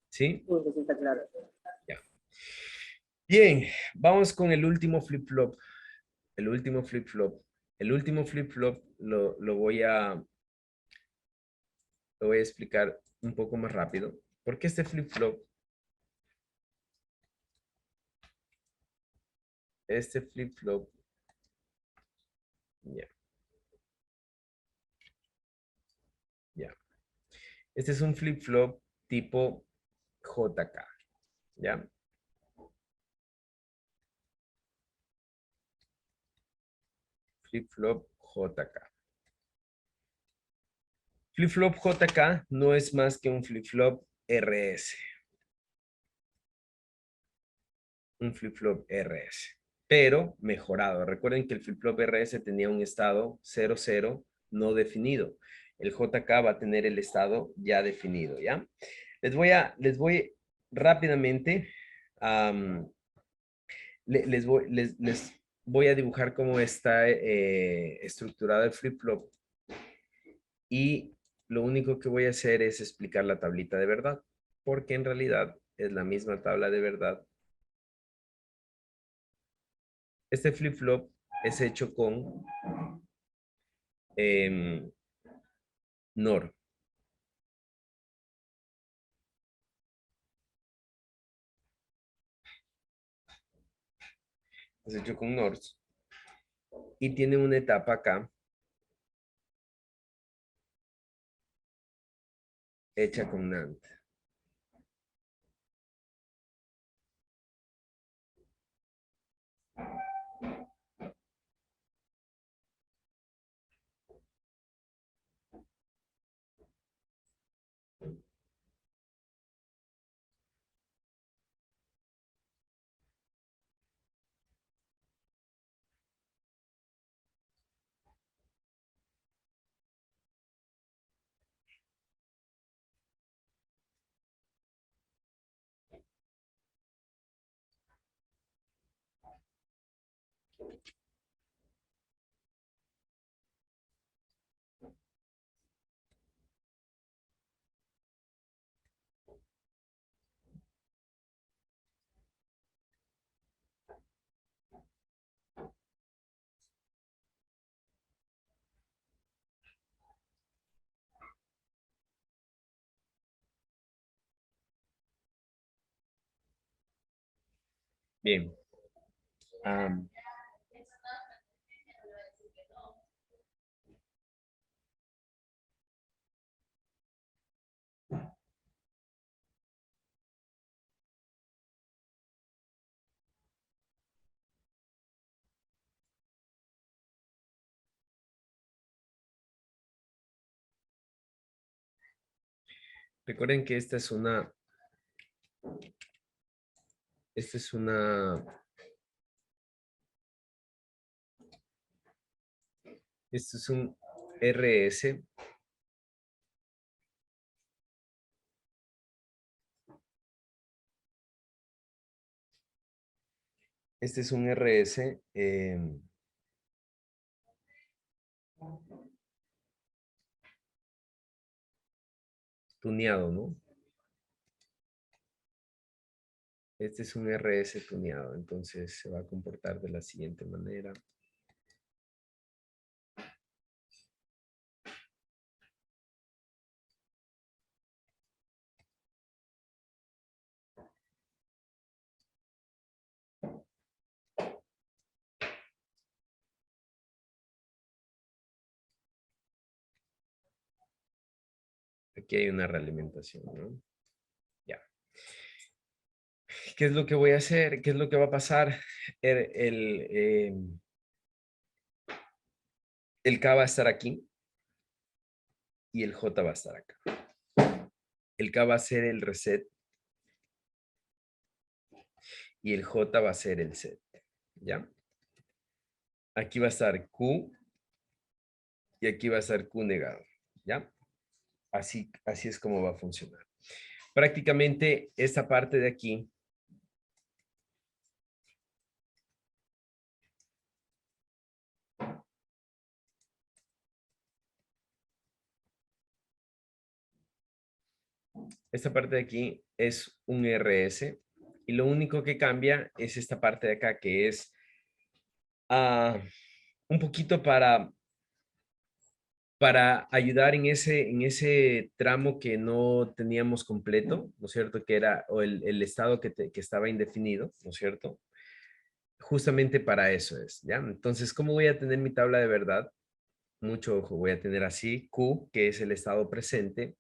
¿Sí? Sí, sí, está claro. Ya. Bien, vamos con el último flip-flop. El último flip-flop. El último flip-flop lo voy a explicar un poco más rápido. Porque este flip-flop, ya, ya. Este es un flip-flop tipo JK, ¿ya? Flip-flop JK. Flip-flop JK no es más que un flip-flop RS. Un flip-flop RS, pero mejorado. Recuerden que el flip-flop RS tenía un estado 00 no definido. El JK va a tener el estado ya definido, ¿ya? Les voy rápidamente, um, les voy a dibujar cómo está estructurado el flip-flop y lo único que voy a hacer es explicar la tablita de verdad, porque en realidad es la misma tabla de verdad. Este flip-flop es hecho con NOR. Es hecho con NORs. Y tiene una etapa acá hecha con NAND. Bien. Recuerden que esta es una Este es un RS. Este es un RS tuneado, ¿no? Este es un RS tuneado, entonces se va a comportar de la siguiente manera. Aquí hay una realimentación, ¿no? Ya. ¿Qué es lo que voy a hacer? ¿Qué es lo que va a pasar? El K va a estar aquí y el J va a estar acá. El K va a ser el reset y el J va a ser el set, ¿ya? Aquí va a estar Q y aquí va a estar Q negado, ¿ya? Así es como va a funcionar. Prácticamente esta parte de aquí es un RS y lo único que cambia es esta parte de acá que es un poquito para ayudar en ese tramo que no teníamos completo, ¿no es cierto? Que era o el estado que estaba indefinido, ¿no es cierto? Justamente para eso es, ¿ya? Entonces, ¿cómo voy a tener mi tabla de verdad? Mucho ojo, voy a tener así Q, que es el estado presente,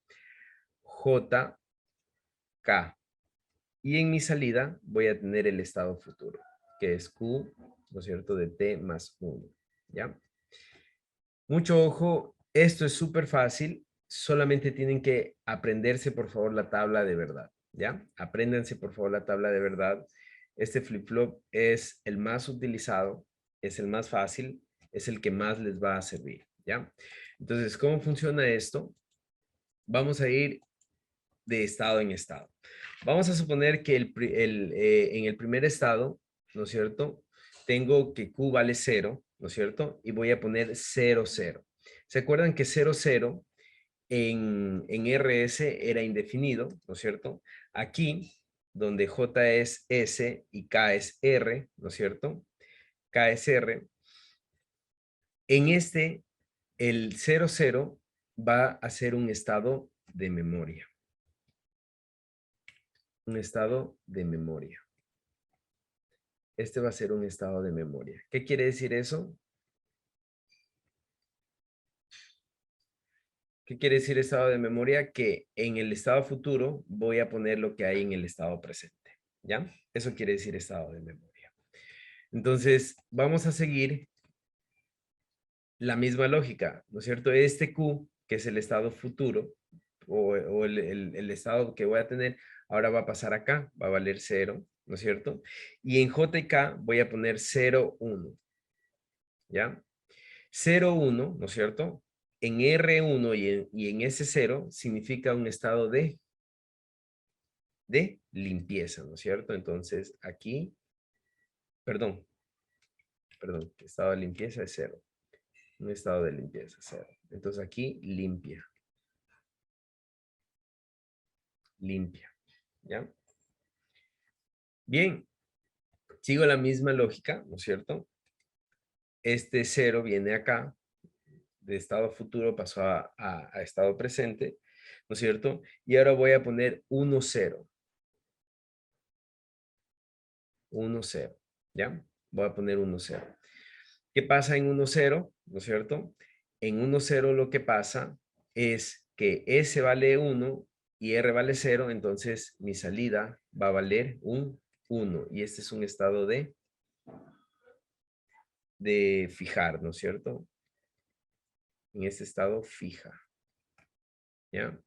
J, K. Y en mi salida voy a tener el estado futuro, que es Q, ¿no es cierto?, de T más 1, ¿ya? Mucho ojo, esto es súper fácil, solamente tienen que aprenderse, por favor, la tabla de verdad, ¿ya? Apréndanse, por favor, la tabla de verdad. Este flip-flop es el más utilizado, es el más fácil, es el que más les va a servir, ¿ya? Entonces, ¿cómo funciona esto? Vamos a ir de estado en estado. Vamos a suponer que en el primer estado, ¿no es cierto? Tengo que Q vale 0, ¿no es cierto? Y voy a poner 0, 0. ¿Se acuerdan que 0, 0 en RS era indefinido, ¿no es cierto? Aquí, donde J es S y K es R, ¿no es cierto? K es R. En este el 00 va a ser un estado de memoria. Un estado de memoria. Este va a ser un estado de memoria. ¿Qué quiere decir eso? ¿Qué quiere decir estado de memoria? Que en el estado futuro voy a poner lo que hay en el estado presente. ¿Ya? Eso quiere decir estado de memoria. Entonces, vamos a seguir la misma lógica, ¿no es cierto? Este Q, que es el estado futuro, o el estado que voy a tener, ahora va a pasar acá, va a valer 0, ¿no es cierto? Y en J y K voy a poner 0, 1, ¿ya? 0, 1, ¿no es cierto? En R1 y en S0 significa un estado de limpieza, ¿no es cierto? Entonces aquí, perdón, estado de limpieza es 0. Un estado de limpieza, 0. Entonces aquí limpia. Limpia, ¿ya? Bien, sigo la misma lógica, ¿no es cierto? Este 0 viene acá, de estado futuro pasó a estado presente, ¿no es cierto? Y ahora voy a poner 1, 0. 1, 0, ¿ya? Voy a poner 1, 0. ¿Qué pasa en 1, 0? ¿No es cierto? En 1, 0 lo que pasa es que S vale 1 y R vale 0, entonces mi salida va a valer un 1. Y este es un estado de fijar, ¿no es cierto? En este estado fija. ¿Ya?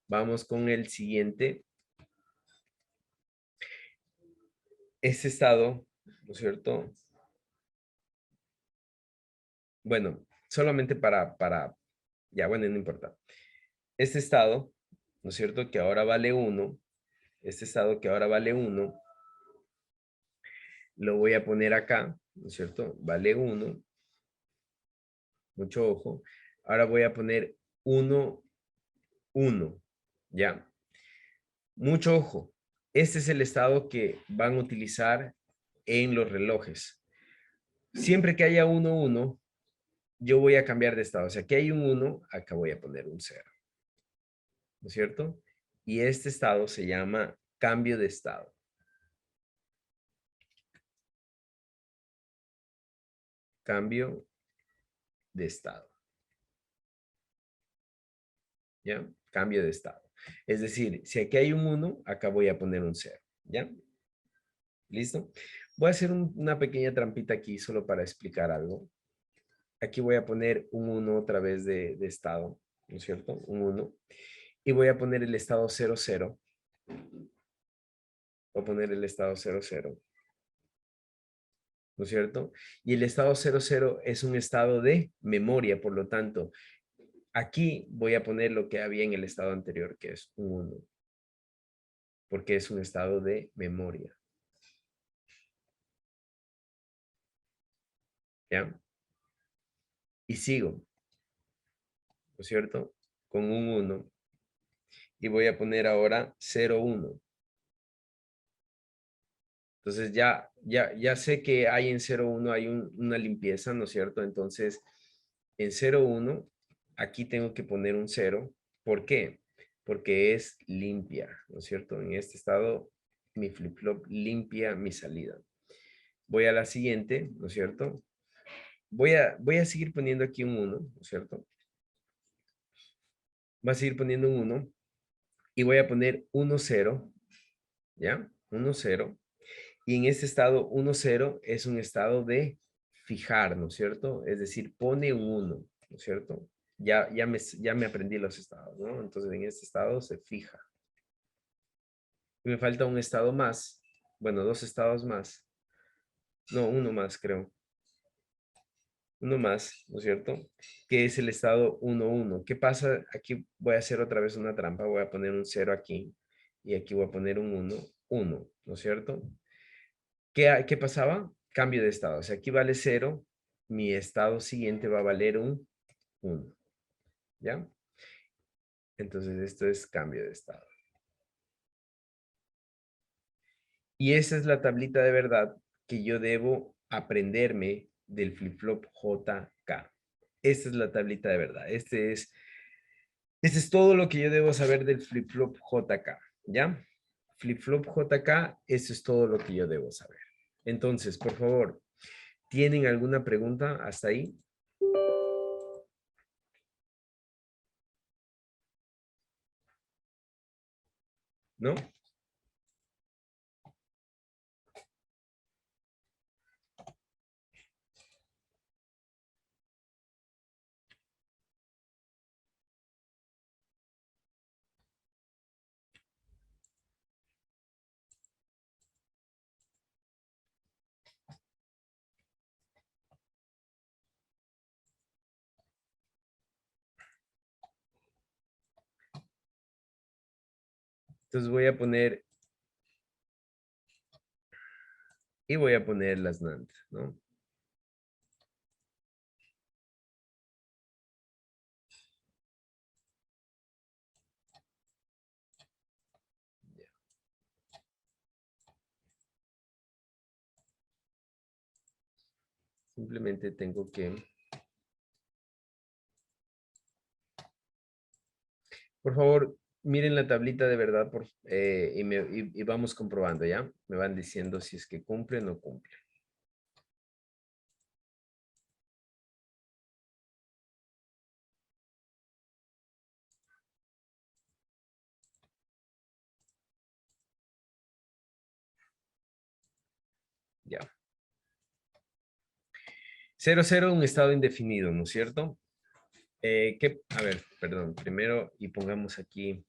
Vamos con el siguiente. Este estado, ¿no es cierto? Bueno, solamente ya, bueno, no importa. Este estado, ¿no es cierto? Que ahora vale 1. Este estado que ahora vale 1, lo voy a poner acá, ¿no es cierto? Vale 1. Mucho ojo. Ahora voy a poner 1, 1. ¿Ya? Mucho ojo. Este es el estado que van a utilizar en los relojes. Siempre que haya 1, 1, yo voy a cambiar de estado. O sea, que hay un 1, acá voy a poner un 0. ¿No es cierto? Y este estado se llama cambio de estado. Cambio de estado. ¿Ya? Cambio de estado. Es decir, si aquí hay un 1, acá voy a poner un 0. ¿Ya? ¿Listo? Voy a hacer una pequeña trampita aquí solo para explicar algo. Aquí voy a poner un 1 otra vez de estado, ¿no es cierto? Un 1. Y voy a poner el estado 0, 0. Voy a poner el estado 0, 0. ¿No es cierto? Y el estado 0, 0 es un estado de memoria, por lo tanto, aquí voy a poner lo que había en el estado anterior, que es un 1, porque es un estado de memoria. ¿Ya? Y sigo, ¿no es cierto? Con un 1. Y voy a poner ahora 0, 1. Entonces ya sé que hay en 0,1 hay una limpieza, ¿no es cierto? Entonces, en 0,1, aquí tengo que poner un 0. ¿Por qué? Porque es limpia, ¿no es cierto? En este estado, mi flip-flop limpia mi salida. Voy a la siguiente, ¿no es cierto? Voy a seguir poniendo aquí un 1, ¿no es cierto? Voy a seguir poniendo un 1 y voy a poner 1, 0, ¿ya? 1, 0. Y en este estado 1, 0 es un estado de fijar, ¿no es cierto? Es decir, pone un 1, ¿no es cierto? Ya me aprendí los estados, ¿no? Entonces en este estado se fija. Y me falta un estado más. Bueno, dos estados más. No, uno más creo. Uno más, ¿no es cierto? Que es el estado 1, 1. ¿Qué pasa? Aquí voy a hacer otra vez una trampa. Voy a poner un 0 aquí. Y aquí voy a poner un 1, 1, ¿no es cierto? ¿Qué pasaba? Cambio de estado. O sea, aquí vale 0, mi estado siguiente va a valer un 1. ¿Ya? Entonces esto es cambio de estado. Y esa es la tablita de verdad que yo debo aprenderme del flip-flop JK. esta es la tablita de verdad. Este es todo lo que yo debo saber del flip-flop JK, ¿ya? Flip-flop JK, eso es todo lo que yo debo saber. Entonces, por favor, ¿tienen alguna pregunta hasta ahí? ¿No? Entonces voy a poner, y voy a poner las NAND, ¿no? Simplemente tengo que... Por favor, miren la tablita de verdad y vamos comprobando, ¿ya? Me van diciendo si es que cumple o no cumple. Ya. 00, un estado indefinido, ¿no es cierto? A ver, perdón, primero y pongamos aquí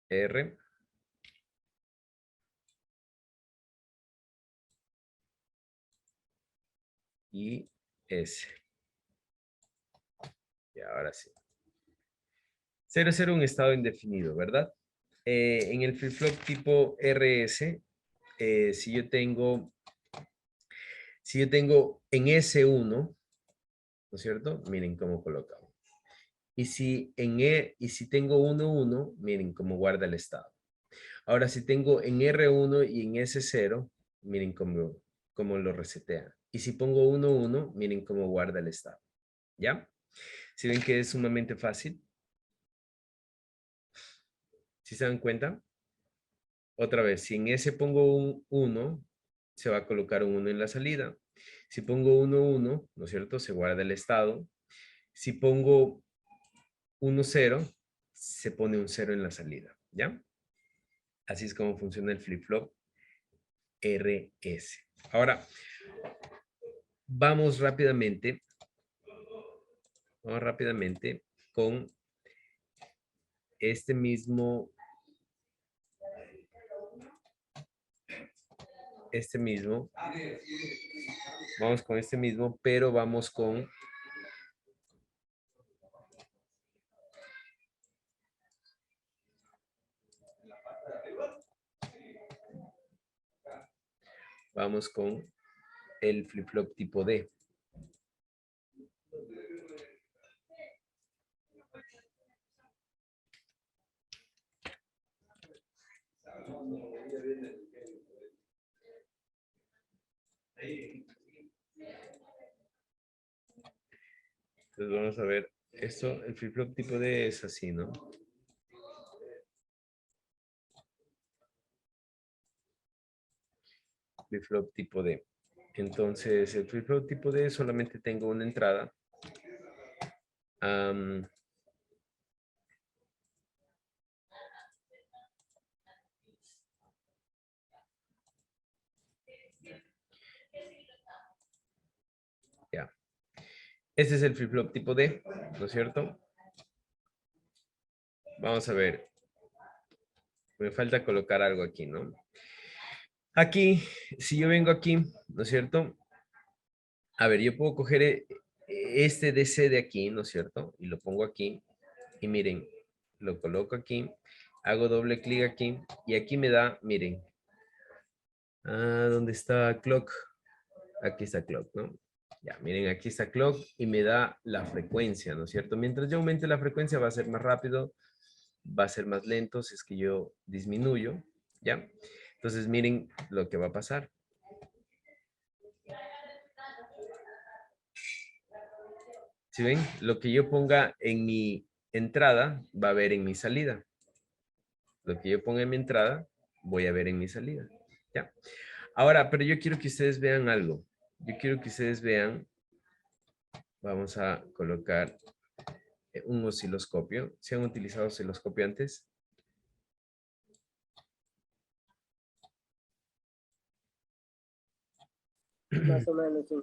R. Y S. Y ahora sí. 00, un estado indefinido, ¿verdad? En el flip-flop tipo RS, si yo tengo en S1, ¿no es cierto? Miren cómo colocamos. Y si tengo 1, 1, miren cómo guarda el estado. Ahora, si tengo en R1 y en S0, miren cómo lo resetea. Y si pongo 1, 1, miren cómo guarda el estado. ¿Ya? ¿Sí ven que es sumamente fácil? ¿Sí se dan cuenta? Otra vez, si en S pongo un 1, se va a colocar un 1 en la salida. Si pongo 1, 1, ¿no es cierto? Se guarda el estado. Si pongo 1, 0, se pone un 0 en la salida. ¿Ya? Así es como funciona el flip-flop RS. Ahora, vamos rápidamente con este mismo, vamos con este mismo, pero vamos con el flip-flop tipo D. Entonces vamos a ver, esto, el flip-flop tipo D es así, ¿no? Flip-flop tipo D. Entonces, el flip-flop tipo D solamente tengo una entrada. Ya. Este es el flip-flop tipo D, ¿no es cierto? Vamos a ver. Me falta colocar algo aquí, ¿no? Aquí, si yo vengo aquí, ¿no es cierto? A ver, yo puedo coger este DC de aquí, ¿no es cierto? Y lo pongo aquí. Y miren, lo coloco aquí. Hago doble clic aquí. Y aquí me da, miren. ¿Dónde está clock? Aquí está clock, ¿no? Ya, miren, aquí está clock y me da la frecuencia, ¿no es cierto? Mientras yo aumente la frecuencia va a ser más rápido, va a ser más lento si es que yo disminuyo, ¿ya? Entonces miren lo que va a pasar. ¿Sí ven? Lo que yo ponga en mi entrada va a ver en mi salida. Lo que yo ponga en mi entrada voy a ver en mi salida. ¿Ya? Ahora, pero yo quiero que ustedes vean algo. Yo quiero que ustedes vean, vamos a colocar un osciloscopio. ¿Se han utilizado osciloscopio antes? Más o menos, sí.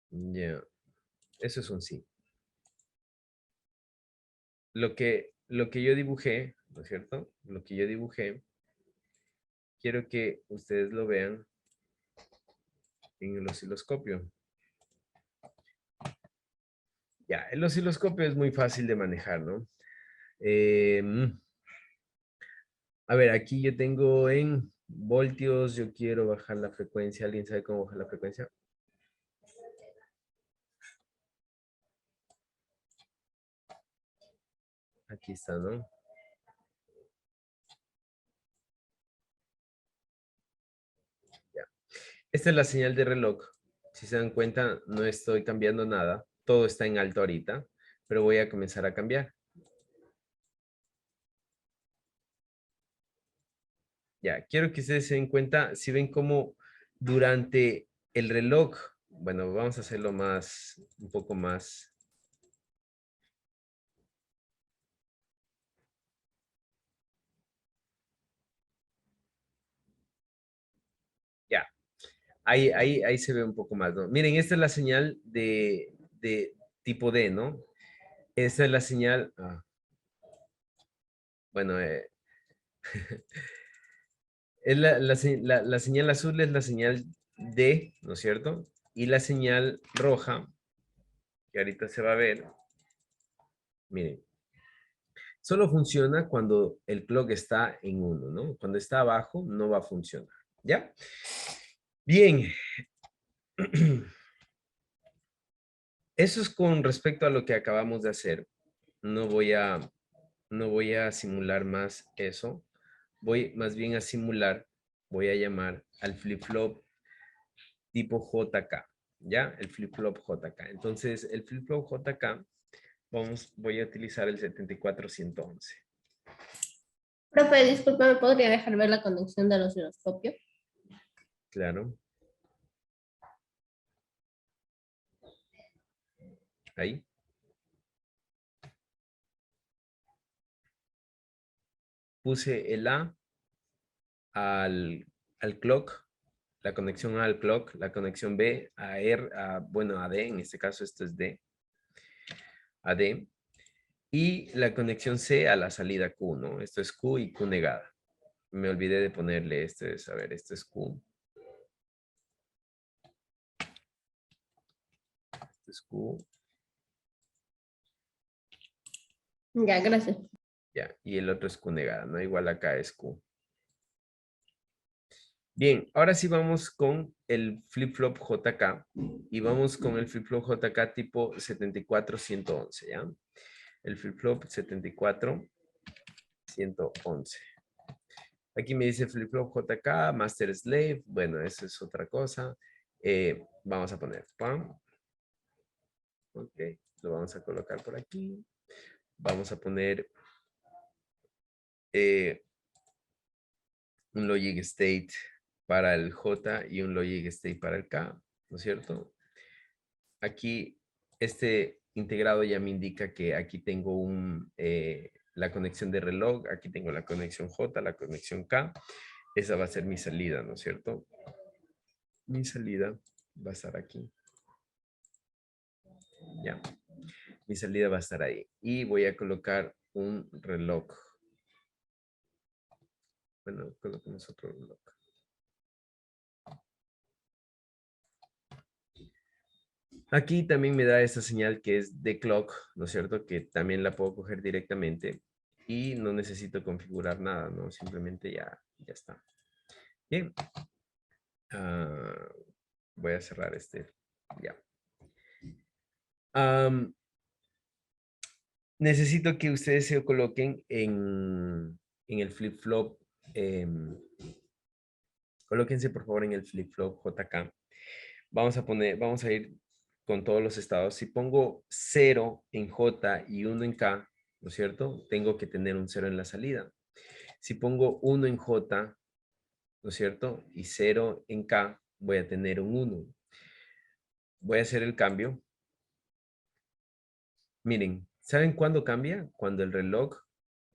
Ya, eso es un sí. Lo que yo dibujé, ¿no es cierto? Lo que yo dibujé, quiero que ustedes lo vean en el osciloscopio. Ya, el osciloscopio es muy fácil de manejar, ¿no? A ver, aquí yo tengo en voltios, yo quiero bajar la frecuencia. ¿Alguien sabe cómo bajar la frecuencia? Aquí está, ¿no? Ya. Esta es la señal de reloj. Si se dan cuenta, no estoy cambiando nada. Todo está en alto ahorita, pero voy a comenzar a cambiar. Ya, quiero que ustedes se den cuenta, si ven cómo durante el reloj, bueno, vamos a hacerlo más, un poco más. Ya, ahí se ve un poco más, ¿no? Miren, esta es la señal de tipo D, ¿no? Esta es la señal, bueno, es la señal azul es la señal D, ¿no es cierto? Y la señal roja, que ahorita se va a ver, miren, solo funciona cuando el clock está en 1, ¿no? Cuando está abajo, no va a funcionar, ¿ya? Bien. Eso es con respecto a lo que acabamos de hacer. No voy a, no voy a simular más eso. Voy más bien a simular, voy a llamar al flip-flop tipo JK, ¿ya? El flip-flop JK. Entonces, el flip-flop JK, voy a utilizar el 74111. Profe, disculpe, ¿me podría dejar ver la conexión del osciloscopio? Claro. Ahí. Puse el A al clock, la conexión A al clock, la conexión B a R, bueno, a D, en este caso esto es D, a D, y la conexión C a la salida Q, ¿no? Esto es Q y Q negada. Me olvidé de ponerle este, a ver, esto es Q. Esto es Q. Ya, gracias. Ya, y el otro es Q negada, ¿no? Igual acá es Q. Bien, ahora sí vamos con el flip-flop JK y vamos con el flip-flop JK tipo 74111, ¿ya? El flip-flop 74111. Aquí me dice flip-flop JK, master slave, bueno, eso es otra cosa. Vamos a poner pam. Ok, lo vamos a colocar por aquí. Vamos a poner un logic state para el J y un logic state para el K, ¿no es cierto? Aquí este integrado ya me indica que aquí tengo la conexión de reloj, aquí tengo la conexión J, la conexión K. Esa va a ser mi salida, ¿no es cierto? Mi salida va a estar aquí. Ya. Mi salida va a estar ahí. Y voy a colocar un reloj. Bueno, coloquemos otro reloj. Aquí también me da esta señal que es de clock, ¿no es cierto? Que también la puedo coger directamente y no necesito configurar nada, ¿no? Simplemente ya está. Bien. Voy a cerrar este. Ya. Necesito que ustedes se coloquen en el flip-flop. Colóquense por favor en el flip-flop JK. Vamos a ir con todos los estados. Si pongo 0 en J y 1 en K, ¿no es cierto? Tengo que tener un 0 en la salida. Si pongo 1 en J, ¿no es cierto? Y 0 en K, voy a tener un 1. Voy a hacer el cambio. Miren, ¿saben cuándo cambia? Cuando el reloj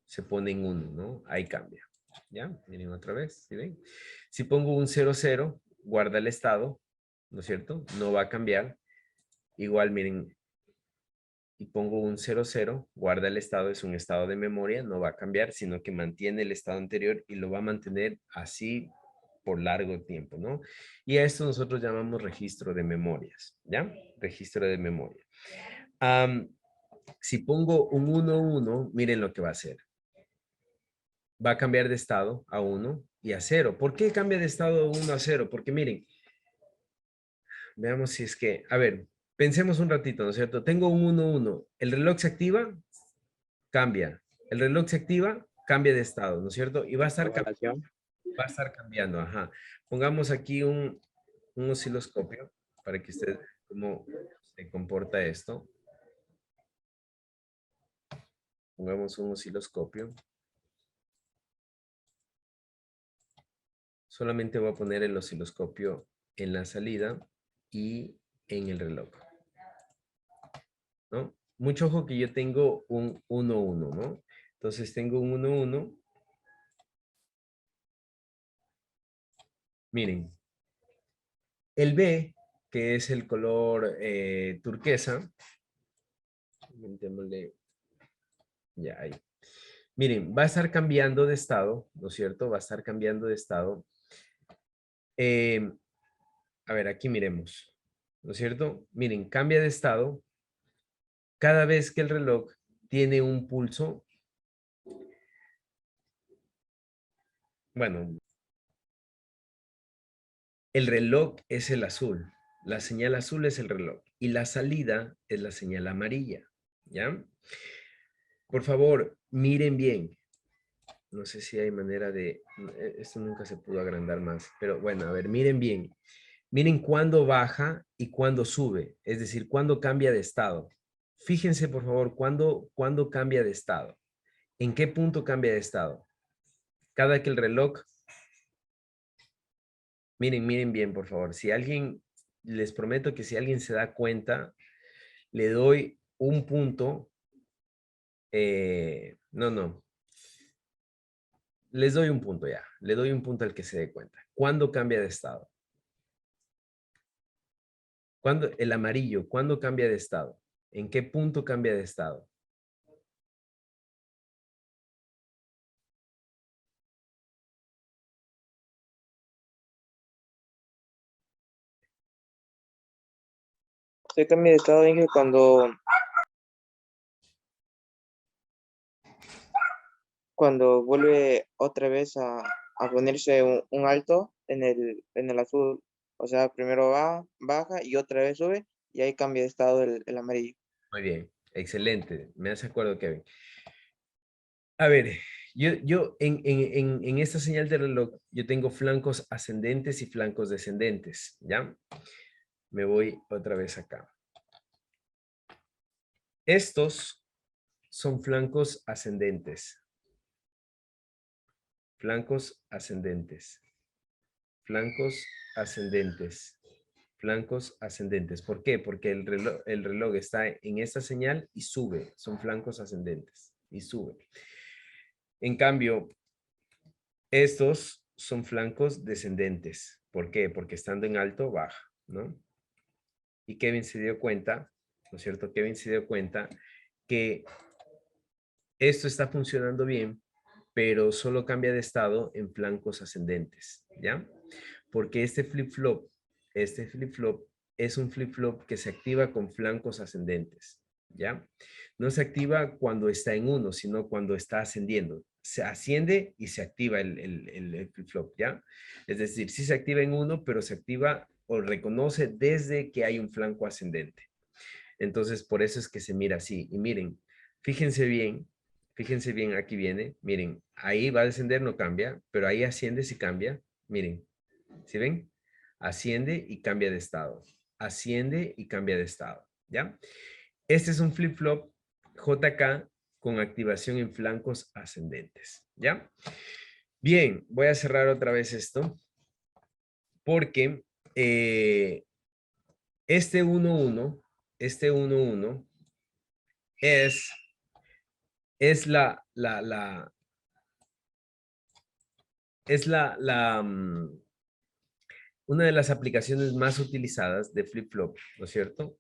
se pone en 1, ¿no? Ahí cambia. ¿Ya? Miren otra vez, ¿sí ven? Si pongo un 00, guarda el estado, ¿no es cierto? No va a cambiar. Igual, miren, y pongo un 00, guarda el estado, es un estado de memoria, no va a cambiar, sino que mantiene el estado anterior y lo va a mantener así por largo tiempo, ¿no? Y a esto nosotros llamamos registro de memorias, ¿ya? Registro de memoria. Si pongo un 1, miren lo que va a hacer. Va a cambiar de estado a 1 y a 0. ¿Por qué cambia de estado de 1 a 0? Porque miren, veamos si es que, a ver, pensemos un ratito, ¿no es cierto? Tengo un 1. El reloj se activa, cambia. El reloj se activa, cambia de estado, ¿no es cierto? Y va a estar, Relación. va a estar cambiando, ajá. Pongamos aquí un osciloscopio para que usted vea cómo se comporta esto. Pongamos un osciloscopio. Solamente voy a poner el osciloscopio en la salida y en el reloj, ¿no? Mucho ojo que yo tengo un 1, ¿no? Entonces tengo un 1. Miren, el B, que es el color turquesa, inventémosle, ya ahí. Miren, va a estar cambiando de estado, ¿no es cierto? Va a estar cambiando de estado. A ver, aquí miremos, ¿no es cierto? Miren, cambia de estado cada vez que el reloj tiene un pulso. Bueno, el reloj es el azul, la señal azul es el reloj y la salida es la señal amarilla, ¿ya? Por favor, miren bien. No sé si hay manera de... Esto nunca se pudo agrandar más, pero bueno, a ver, miren bien. Miren cuándo baja y cuándo sube, es decir, cuándo cambia de estado. Fíjense, por favor, cuándo cambia de estado. ¿En qué punto cambia de estado? Cada que el reloj... Miren bien, por favor. Si alguien, les prometo que si alguien se da cuenta, le doy un punto. No. Les doy un punto ya. Le doy un punto al que se dé cuenta. ¿Cuándo cambia de estado? ¿Cuándo, el amarillo, cuándo cambia de estado? ¿En qué punto cambia de estado? Se cambia de estado, Inge, cuando vuelve otra vez a ponerse un alto en el azul. O sea, primero baja y otra vez sube y ahí cambia de estado el amarillo. Muy bien, excelente. Me hace acuerdo, Kevin. A ver, yo en esta señal de reloj, yo tengo flancos ascendentes y flancos descendentes, ¿ya? Me voy otra vez acá. Estos son flancos ascendentes. Flancos ascendentes. Flancos ascendentes. Flancos ascendentes. ¿Por qué? Porque el reloj está en esta señal y sube. Son flancos ascendentes y sube. En cambio, estos son flancos descendentes. ¿Por qué? Porque estando en alto, baja, ¿no? Y Kevin se dio cuenta, ¿no es cierto? Kevin se dio cuenta que esto está funcionando bien, pero solo cambia de estado en flancos ascendentes, ¿ya? Porque este flip-flop es un flip-flop que se activa con flancos ascendentes, ¿ya? No se activa cuando está en 1, sino cuando está ascendiendo. Se asciende y se activa el flip-flop, ¿ya? Es decir, sí se activa en 1, pero se activa o reconoce desde que hay un flanco ascendente. Entonces, por eso es que se mira así. Y miren, fíjense bien, aquí viene, miren, ahí va a descender, no cambia, pero ahí asciende si cambia, miren, ¿sí ven? Asciende y cambia de estado. asciende y cambia de estado, ¿ya? Este es un flip-flop JK con activación en flancos ascendentes, ¿ya? Bien, voy a cerrar otra vez esto porque este 1-1 es una de las aplicaciones más utilizadas de flip-flop, ¿no es cierto?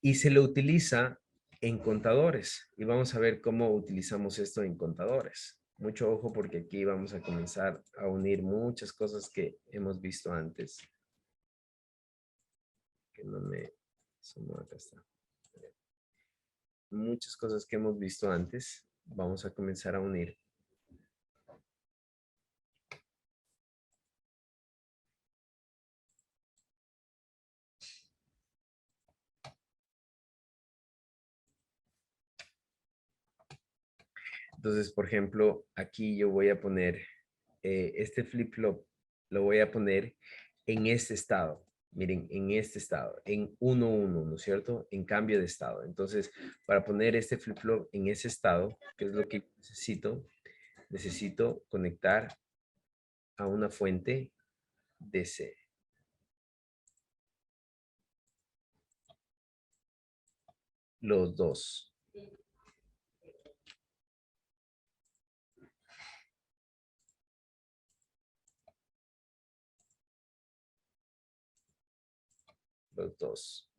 Y se lo utiliza en contadores. Y vamos a ver cómo utilizamos esto en contadores. Mucho ojo porque aquí vamos a comenzar a unir muchas cosas que hemos visto antes. Que no me... acá está. Muchas cosas que hemos visto antes. Vamos a comenzar a unir. Entonces, por ejemplo, aquí yo voy a poner este flip-flop, lo voy a poner en este estado. Miren, en este estado, en 1-1, ¿no es cierto? En cambio de estado. Entonces, para poner este flip-flop en ese estado, que es lo que necesito conectar a una fuente DC. Los dos. Los dos.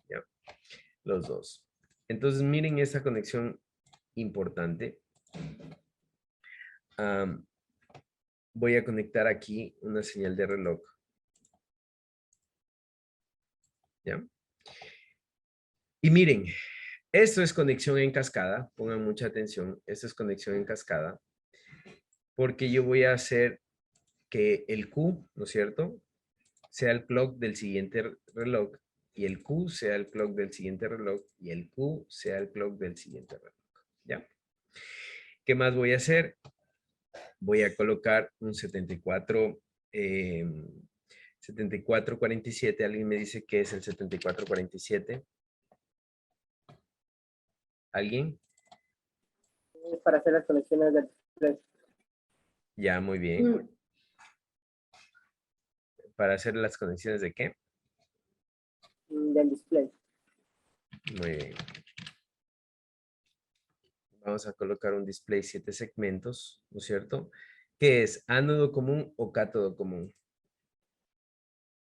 ¿Ya? Los dos. Entonces, miren esta conexión importante. Voy a conectar aquí una señal de reloj. ¿Ya? Y miren, esto es conexión en cascada. Pongan mucha atención. Esto es conexión en cascada. Porque yo voy a hacer que el Q, ¿no es cierto?, sea el clock del siguiente reloj. Y el Q sea el clock del siguiente reloj. Y el Q sea el clock del siguiente reloj. ¿Ya? ¿Qué más voy a hacer? Voy a colocar un 7447. Alguien me dice que es el 7447. ¿Alguien? Para hacer las conexiones del display. Ya, muy bien. ¿Para hacer las conexiones de qué? Del display. Muy bien. Vamos a colocar un display 7 segmentos, ¿no es cierto? ¿Qué es? ¿Ánodo común o cátodo común?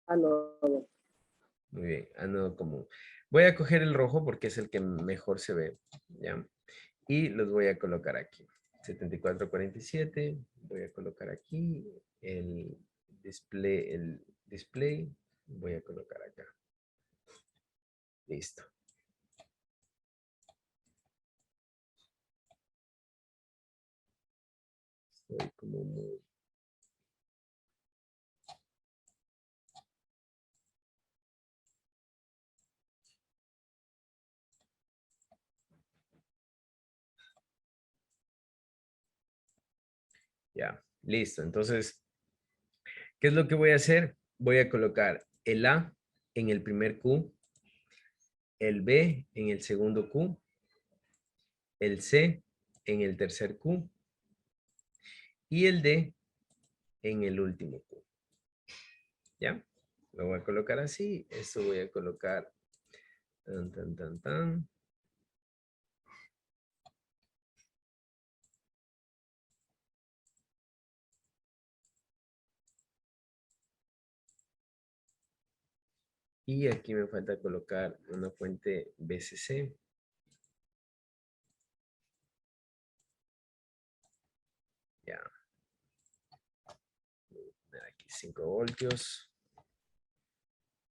No. Muy bien, ánodo común. Voy a coger el rojo porque es el que mejor se ve, ¿ya? Y los voy a colocar aquí. 7447, voy a colocar aquí el display, voy a colocar acá. Listo. Estoy como muy... Ya, listo. Entonces, ¿qué es lo que voy a hacer? Voy a colocar el A en el primer Q, el B en el segundo Q, el C en el tercer Q y el D en el último Q. ¿Ya? Lo voy a colocar así. Esto voy a colocar tan, tan, tan, tan. Y aquí me falta colocar una fuente BCC. Ya. Aquí 5 voltios.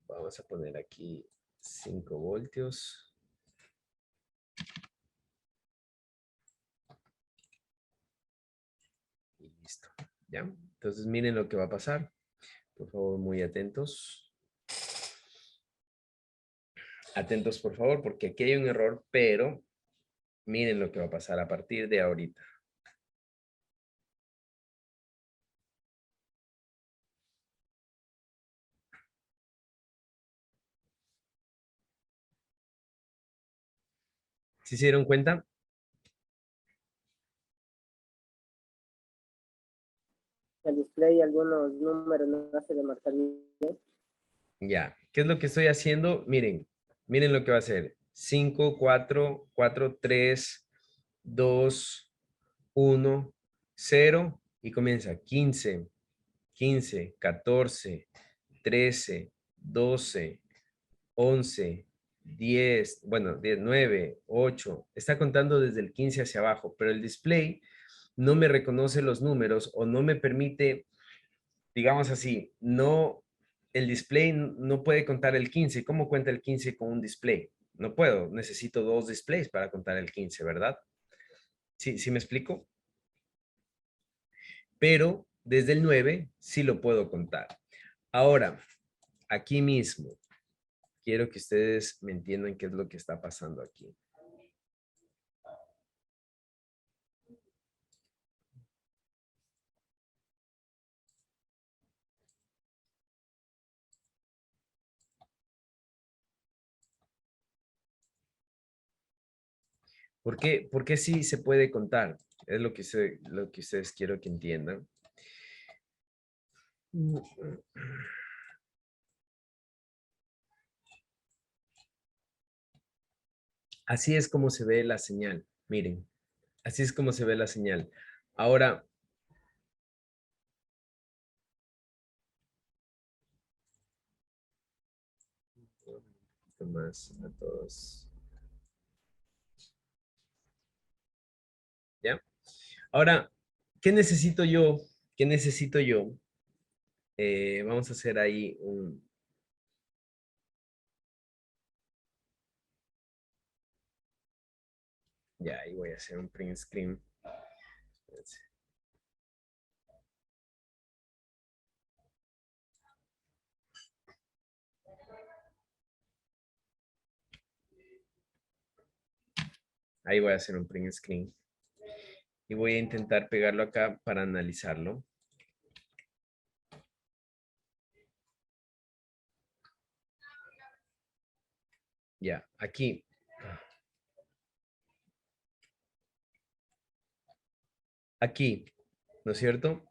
Vamos a poner aquí 5 voltios. Y listo. ¿Ya? Entonces miren lo que va a pasar. Por favor, muy atentos. Atentos, por favor, porque aquí hay un error, pero miren lo que va a pasar a partir de ahorita. ¿Sí se dieron cuenta? El display, algunos números no hace de marcar bien. Ya. ¿Qué es lo que estoy haciendo? Miren, miren lo que va a hacer. 5, 4, 4, 3, 2, 1, 0 y comienza 15, 15, 14, 13, 12, 11, 10, bueno, 10, 9, 8. Está contando desde el 15 hacia abajo, pero el display no me reconoce los números o no me permite, digamos así, no, el display no puede contar el 15. ¿Cómo cuenta el 15 con un display? No puedo, necesito dos displays para contar el 15, ¿verdad? ¿Sí, sí me explico? Pero desde el 9 sí lo puedo contar. Ahora, aquí mismo, quiero que ustedes me entiendan qué es lo que está pasando aquí. ¿Por qué sí se puede contar? Es lo que ustedes quiero que entiendan. Así es como se ve la señal. Miren, así es como se ve la señal. Ahora, un poquito más a todos. ¿Ya? Ahora, ¿qué necesito yo? ¿Qué necesito yo? Vamos a hacer ahí un... Ya, ahí voy a hacer un print screen. Espérense. Ahí voy a hacer un print screen. Y voy a intentar pegarlo acá para analizarlo. Ya, aquí. Aquí, ¿no es cierto?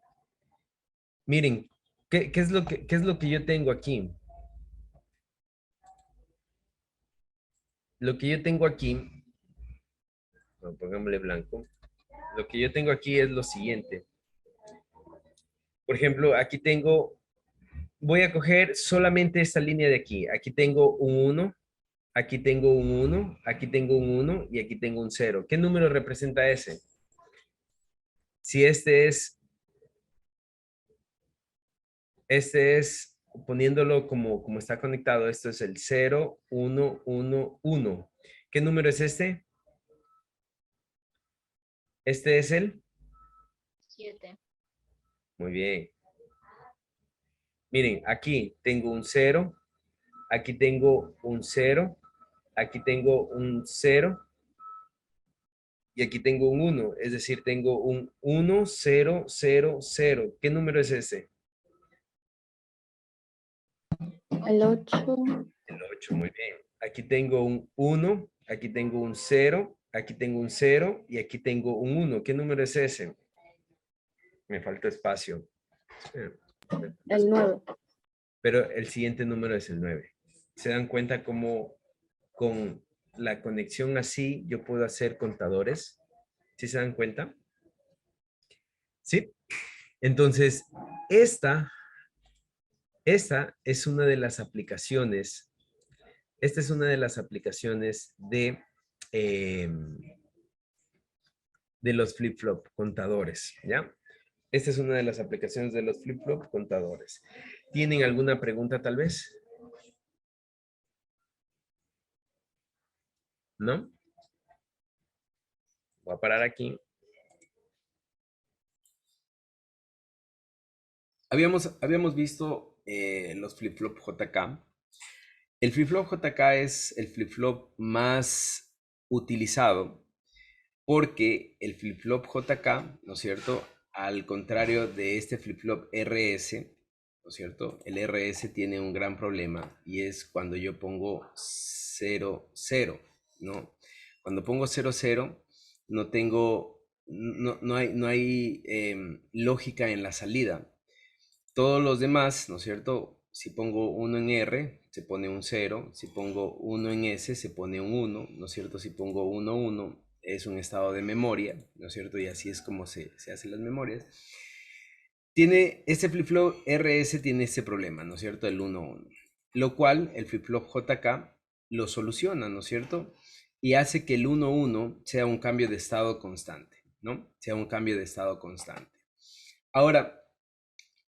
Miren, qué es lo que yo tengo aquí? Lo que yo tengo aquí, no, pongámosle blanco. Lo que yo tengo aquí es lo siguiente. Por ejemplo, aquí tengo, voy a coger solamente esta línea de aquí. Aquí tengo un 1, aquí tengo un 1, aquí tengo un 1 y aquí tengo un 0. ¿Qué número representa ese? Si este es, poniéndolo como está conectado, esto es el 0, 1, 1, 1. ¿Qué número es este? Este es el... 7. Muy bien. Miren, aquí tengo un 0, aquí tengo un 0, aquí tengo un 0 y aquí tengo un 1. Es decir, tengo un 1, 0, 0, 0. ¿Qué número es ese? El 8. El 8, muy bien. Aquí tengo un 1, aquí tengo un 0, aquí tengo un 0 y aquí tengo un 1. ¿Qué número es ese? Me falta espacio. El 9. Pero el siguiente número es el 9. ¿Se dan cuenta cómo con la conexión así yo puedo hacer contadores? ¿Sí se dan cuenta? ¿Sí? Entonces, esta es una de las aplicaciones, esta es una de las aplicaciones de los flip-flop contadores, ¿ya? Esta es una de las aplicaciones de los flip-flop contadores. ¿Tienen alguna pregunta tal vez? ¿No? Voy a parar aquí. Habíamos visto los flip-flop JK. El flip-flop JK es el flip-flop más utilizado porque el flip-flop JK, ¿no es cierto? Al contrario de este flip-flop RS, ¿no es cierto? El RS tiene un gran problema y es cuando yo pongo 0, 0, ¿no? Cuando pongo 0, 0, no tengo, no hay lógica en la salida. Todos los demás, ¿no es cierto? Si pongo 1 en R, se pone un 0. Si pongo 1 en S, se pone un 1, ¿no es cierto? Si pongo 1, 1, es un estado de memoria, ¿no es cierto? Y así es como se hacen las memorias. Tiene este flip-flop RS tiene este problema, ¿no es cierto? El 1, 1. Lo cual el flip-flop JK lo soluciona, ¿no es cierto? Y hace que el 1, 1 sea un cambio de estado constante, ¿no? Sea un cambio de estado constante. Ahora,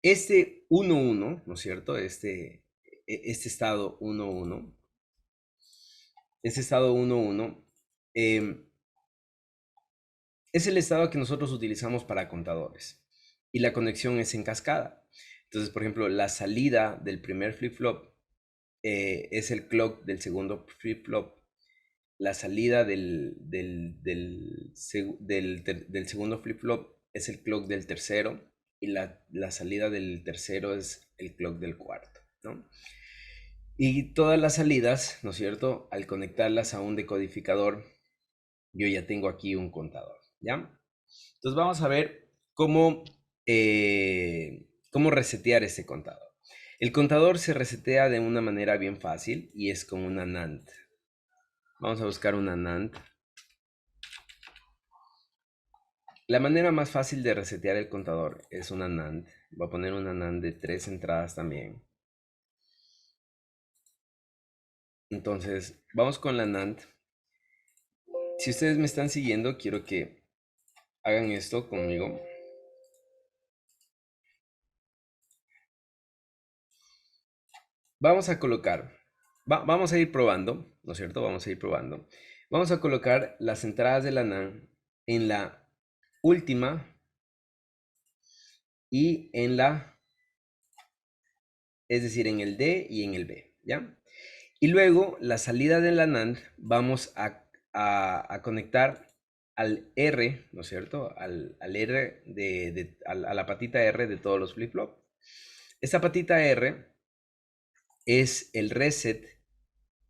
este 1, 1, ¿no es cierto? Este estado 1, 1, este estado 1, 1, es el estado que nosotros utilizamos para contadores. Y la conexión es en cascada. Entonces, por ejemplo, la salida del primer flip-flop es el clock del segundo flip-flop. La salida del segundo flip-flop es el clock del tercero. Y la salida del tercero es el clock del cuarto, ¿no? Y todas las salidas, ¿no es cierto? Al conectarlas a un decodificador, yo ya tengo aquí un contador, ¿ya? Entonces vamos a ver cómo resetear este contador. El contador se resetea de una manera bien fácil y es con una NAND. Vamos a buscar una NAND. La manera más fácil de resetear el contador es una NAND. Voy a poner una NAND de 3 entradas también. Entonces, vamos con la NAND. Si ustedes me están siguiendo, quiero que hagan esto conmigo. Vamos a colocar, vamos a ir probando, ¿no es cierto? Vamos a ir probando. Vamos a colocar las entradas de la NAND en la última y en la, es decir, en el D y en el B, ¿ya? Y luego la salida de la NAND vamos a conectar al R, ¿no es cierto? Al R, a la patita R de todos los flip-flop. Esta patita R es el reset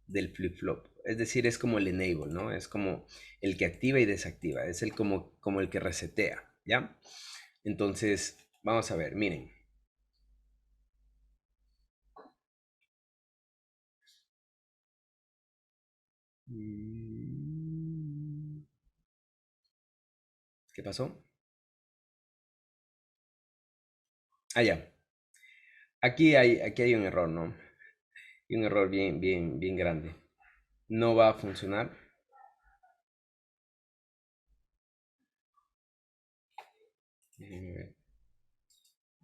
del flip-flop. Es decir, es como el enable, ¿no? Es como el que activa y desactiva. Es el como el que resetea, ¿ya? Entonces, vamos a ver, miren. ¿Qué pasó? Ah, ya. Aquí hay un error, ¿no? Y un error bien grande. No va a funcionar.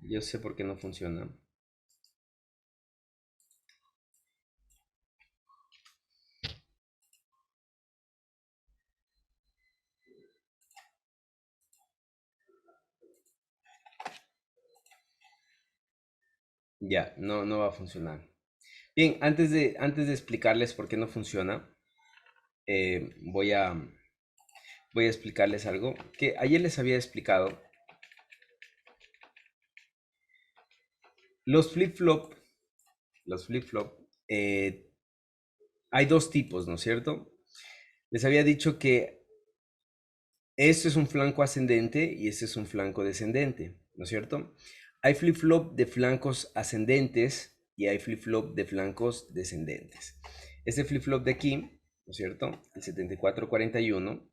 Yo sé por qué no funciona. Ya, no va a funcionar. Bien, antes de explicarles por qué no funciona, voy a explicarles algo que ayer les había explicado. Los flip-flop, hay dos tipos, ¿no es cierto? Les había dicho que esto es un flanco ascendente y este es un flanco descendente, ¿no es cierto? Hay flip-flop de flancos ascendentes y hay flip-flop de flancos descendentes. Este flip-flop de aquí, ¿no es cierto? El 7441,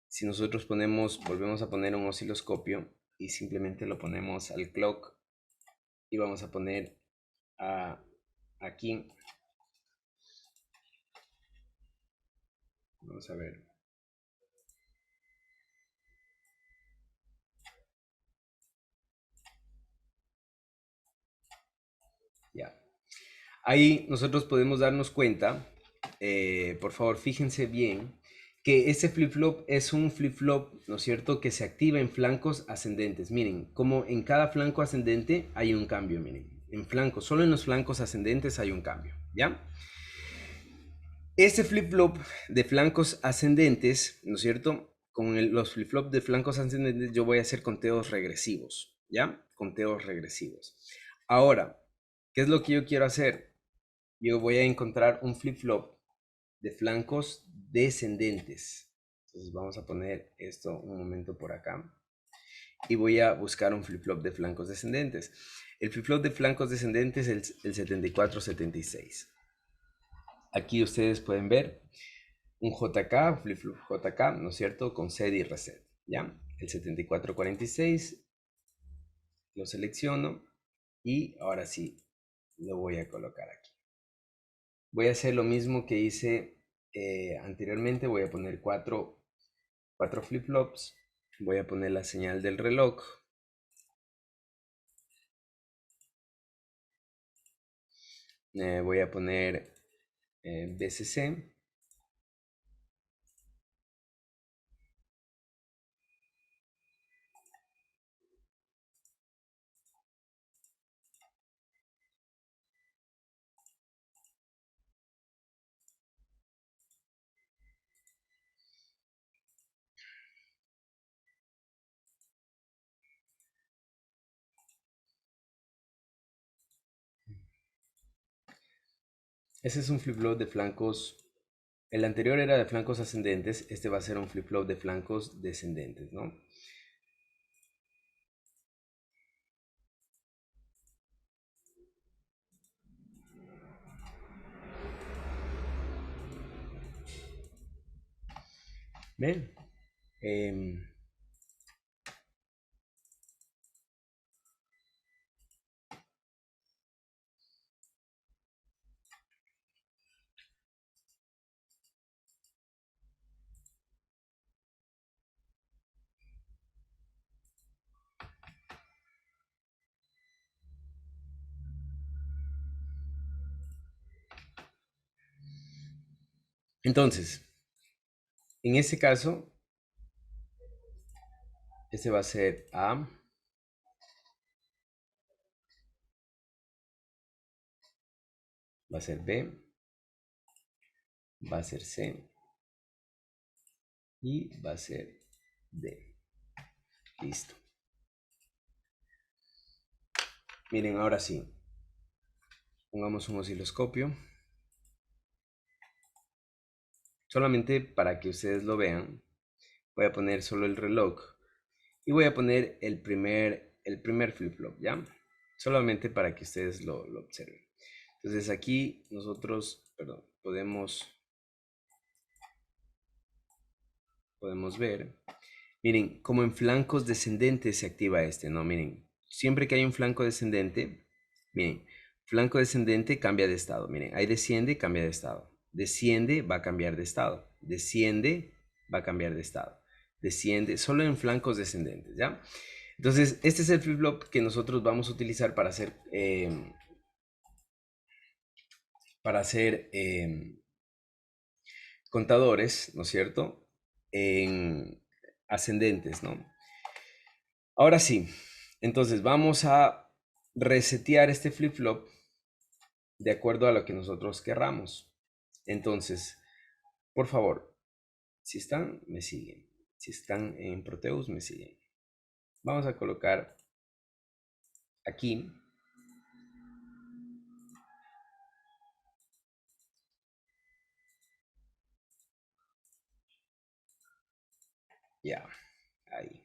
si nosotros volvemos a poner un osciloscopio y simplemente lo ponemos al clock y vamos a poner aquí. Vamos a ver. Ya. Ahí nosotros podemos darnos cuenta, por favor, fíjense bien, que este flip-flop es un flip-flop, ¿no es cierto?, que se activa en flancos ascendentes. Miren, como en cada flanco ascendente hay un cambio, miren. En flancos, solo en los flancos ascendentes hay un cambio, ¿ya? Este flip-flop de flancos ascendentes, ¿no es cierto? Con los flip-flop de flancos ascendentes yo voy a hacer conteos regresivos, ¿ya? Conteos regresivos. Ahora, ¿qué es lo que yo quiero hacer? Yo voy a encontrar un flip-flop de flancos descendentes. Entonces vamos a poner esto un momento por acá. Y voy a buscar un flip-flop de flancos descendentes. El flip-flop de flancos descendentes es el 74-76. Aquí ustedes pueden ver un JK, un flip-flop JK, ¿no es cierto? Con set y reset, ¿ya? El 74-46 lo selecciono y ahora sí lo voy a colocar aquí. Voy a hacer lo mismo que hice anteriormente. Voy a poner cuatro flip-flops. Voy a poner la señal del reloj. Voy a poner BCC. Ese es un flip-flop de flancos. El anterior era de flancos ascendentes. Este va a ser un flip-flop de flancos descendentes, ¿no? ¿Ven? Entonces, en este caso, este va a ser A, va a ser B, va a ser C y va a ser D. Listo. Miren, ahora sí. Pongamos un osciloscopio. Solamente para que ustedes lo vean, voy a poner solo el reloj y voy a poner el primer flip-flop, ¿ya? Solamente para que ustedes lo observen. Entonces aquí nosotros, perdón, podemos ver, miren, como en flancos descendentes se activa este, ¿no? Miren, siempre que hay un flanco descendente, miren, flanco descendente cambia de estado, miren, ahí desciende, cambia de estado, desciende, va a cambiar de estado, desciende, va a cambiar de estado, desciende, solo en flancos descendentes, ¿ya? Entonces, este es el flip-flop que nosotros vamos a utilizar para hacer, contadores, ¿no es cierto? En ascendentes, ¿no? Ahora sí, entonces vamos a resetear este flip-flop de acuerdo a lo que nosotros querramos. Entonces, por favor, si están, me siguen. Si están en Proteus, me siguen. Vamos a colocar aquí. Ya, ahí.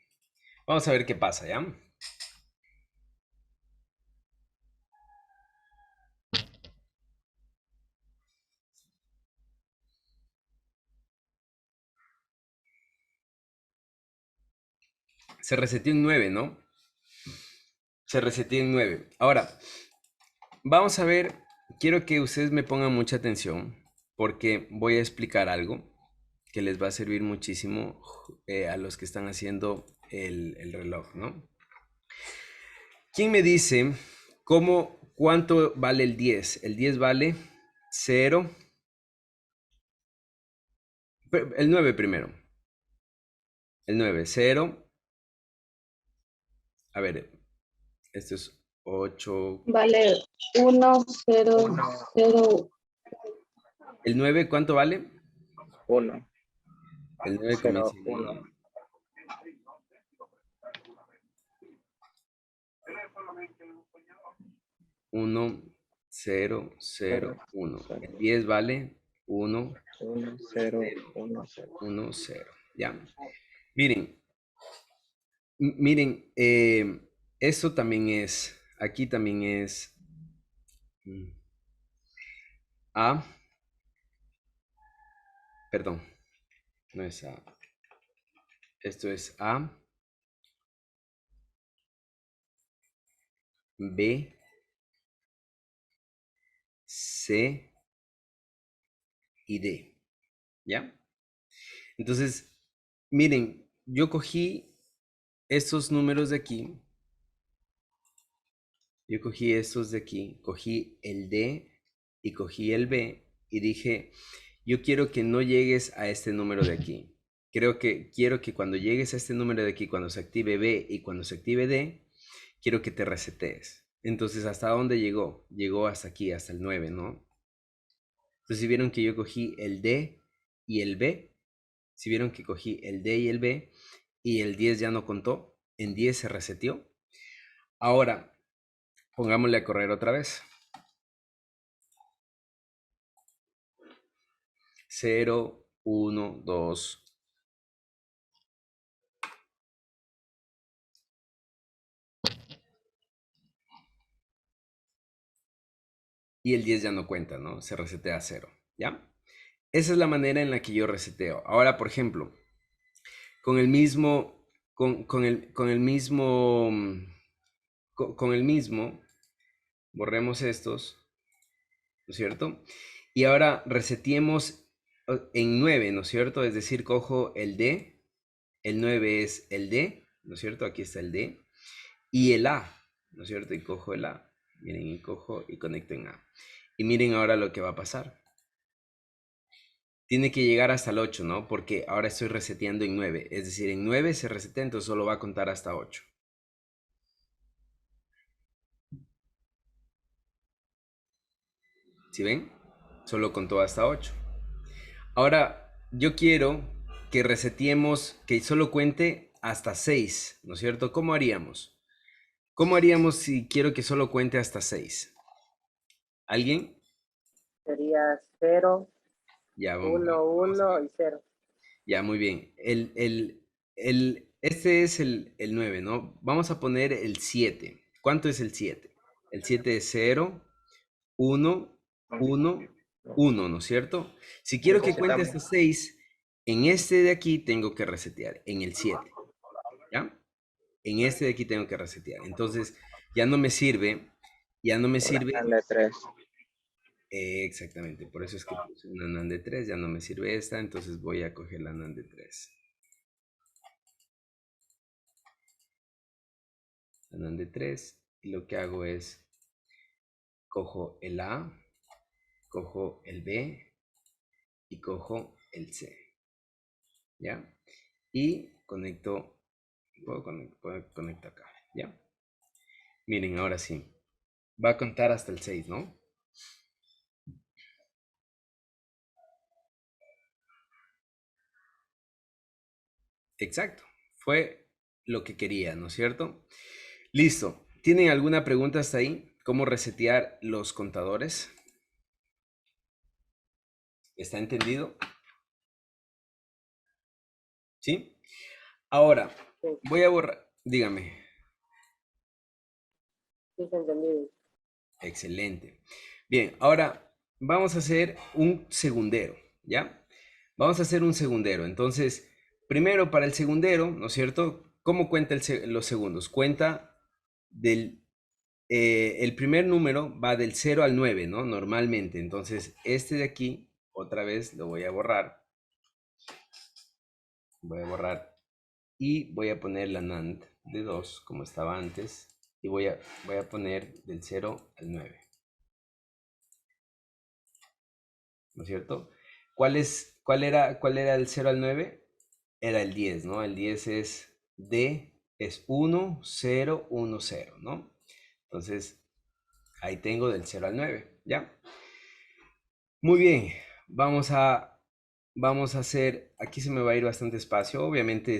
Vamos a ver qué pasa, ¿ya? Se reseteó en 9, ¿no? Se reseteó en 9. Ahora, vamos a ver, quiero que ustedes me pongan mucha atención porque voy a explicar algo que les va a servir muchísimo a los que están haciendo el reloj, ¿no? ¿Quién me dice cuánto vale el 10? El 10 vale 0. El 9 primero. El 9, 0. A ver, esto es 8. Vale 1, 0, 0. ¿El 9 cuánto vale? 1, El 9 comienza en 1. 1, 0, 0, 1. El 10 vale 1, 1, 0, 1, 0. 1, 0. ¿Ya? Miren, miren, eso también es, aquí también es A, perdón, no es A, esto es A, B, C y D, ¿ya? Entonces, miren, yo cogí estos números de aquí, yo cogí estos de aquí, cogí el D y cogí el B y dije, yo quiero que no llegues a este número de aquí. Quiero que cuando llegues a este número de aquí, cuando se active B y cuando se active D, quiero que te resetees. Entonces, ¿hasta dónde llegó? Llegó hasta aquí, hasta el 9, ¿no? Entonces, si vieron que yo cogí el D y el B, si vieron que cogí el D y el B y el 10 ya no contó, en 10 se reseteó. Ahora, pongámosle a correr otra vez. 0, 1, 2. Y el 10 ya no cuenta, ¿no? Se resetea a 0, ¿ya? Esa es la manera en la que yo reseteo. Ahora, por ejemplo, con el mismo, con el mismo, con el mismo, borremos estos, ¿no es cierto? Y ahora reseteemos en 9, ¿no es cierto? Es decir, cojo el D, el 9 es el D, ¿no es cierto? Aquí está el D, y el A, ¿no es cierto? Y cojo el A, miren, y cojo y conecto en A. Y miren ahora lo que va a pasar. Tiene que llegar hasta el 8, ¿no? Porque ahora estoy reseteando en 9. Es decir, en 9 se resetea, entonces solo va a contar hasta 8. ¿Sí ven? Solo contó hasta 8. Ahora, yo quiero que reseteemos, que solo cuente hasta 6, ¿no es cierto? ¿Cómo haríamos? ¿Cómo haríamos si quiero que solo cuente hasta 6? ¿Alguien? Sería 0, Ya, 1, 1 y 0. ya, muy bien. Este es el 9, ¿no? Vamos a poner el 7. ¿Cuánto es el 7? El 7 es 0, 1, 1, 1, ¿no es cierto? Si quiero que cuente hasta 6, en este de aquí tengo que resetear, en el 7, ¿ya? En este de aquí tengo que resetear. Entonces, ya no me sirve, De 3. exactamente, por eso es que puse una NAND de 3, ya no me sirve esta, entonces voy a coger la NAND de 3. La NAND de 3, y lo que hago es, cojo el A, cojo el B y cojo el C, ¿ya? Y conecto, puedo conectar acá, ¿ya? Miren, ahora sí, va a contar hasta el 6, ¿no? Exacto, fue lo que quería, ¿no es cierto? Listo, ¿tienen alguna pregunta hasta ahí? ¿Cómo resetear los contadores? ¿Está entendido? ¿Sí? Ahora, Sí, voy a borrar, dígame. sí, se entendido. Excelente. Bien, ahora vamos a hacer un segundero, ¿ya? Vamos a hacer un segundero. Entonces, primero para el segundero, ¿no es cierto? ¿Cómo cuenta los segundos? Cuenta el primer número va del 0 al 9, ¿no? Normalmente. Entonces, este de aquí, otra vez lo voy a borrar. Voy a borrar y voy a poner la NAND de 2, como estaba antes. Y voy a poner del 0 al 9. ¿No es cierto? ¿Cuál era el 0 al 9? Era el 10, ¿no? El 10 es D, es 1, 0, 1, 0, ¿no? Entonces, ahí tengo del 0 al 9, ¿ya? Muy bien, vamos a hacer, aquí se me va a ir bastante espacio, obviamente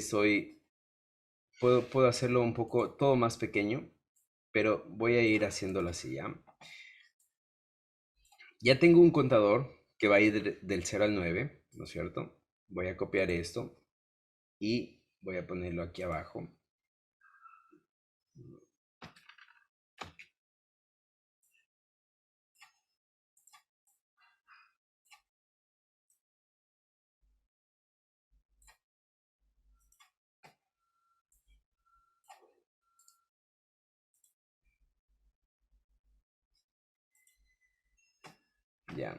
puedo hacerlo un poco, todo más pequeño, pero voy a ir haciéndolo así, ¿ya? Ya tengo un contador que va a ir del 0 al 9, ¿no es cierto? Voy a copiar esto. y voy a ponerlo aquí abajo. Ya.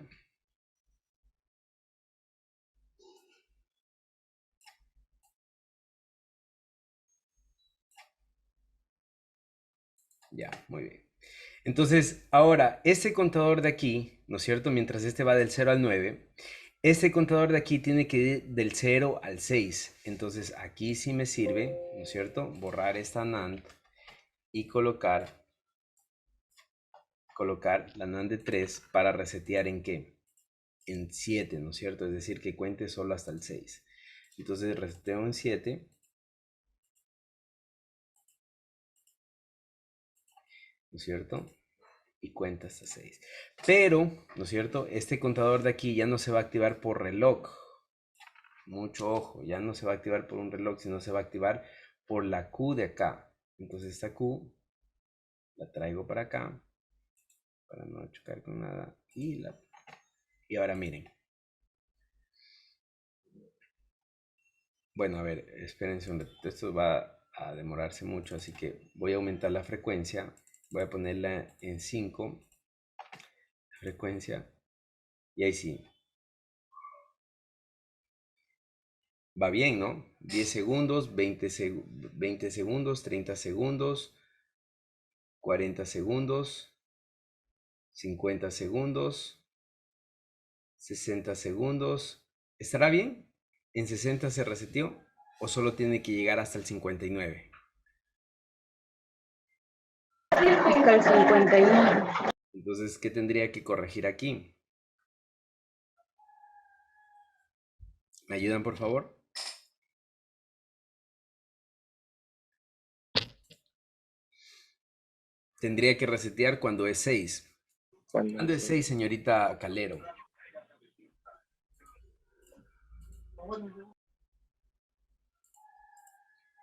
Ya, muy bien. Entonces, ahora, este contador de aquí, ¿no es cierto? Mientras este va del 0 al 9, este contador de aquí tiene que ir del 0 al 6. Entonces, aquí sí me sirve, ¿no es cierto? Borrar esta NAND y colocar la NAND de 3 para resetear ¿en qué? En 7, ¿no es cierto? Es decir, que cuente solo hasta el 6. Entonces, reseteo en 7. ¿No es cierto? Y cuenta hasta 6. Pero, ¿no es cierto? Este contador de aquí ya no se va a activar por reloj. Mucho ojo, ya no se va a activar por un reloj, sino se va a activar por la Q de acá. Entonces esta Q la traigo para acá, para no chocar con nada. Y ahora miren. Bueno, a ver, espérense un ratito. Esto va a demorarse mucho, así que voy a aumentar la frecuencia. Voy a ponerla en 5. Frecuencia. Y ahí sí. Va bien, ¿no? 10 segundos, 20 segundos, 30 segundos, 40 segundos, 50 segundos, 60 segundos. ¿Estará bien? ¿En 60 se reseteó? ¿O solo tiene que llegar hasta el 59? Hasta el 51. Entonces, ¿qué tendría que corregir aquí? ¿Me ayudan, por favor? Tendría que resetear cuando es 6. ¿Cuándo es 6, señorita Calero?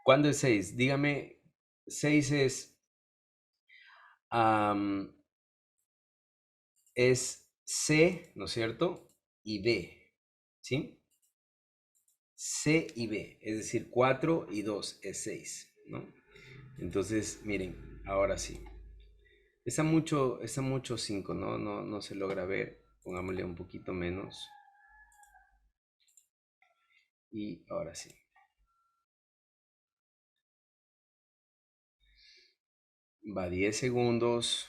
¿Cuándo es 6? Dígame, 6 es C, ¿no es cierto? Y B, ¿sí? C y B, es decir, 4 y 2 es 6, ¿no? Entonces, miren, ahora sí. Está mucho 5, ¿no? No se logra ver. Pongámosle un poquito menos. Y ahora sí. Va 10 segundos.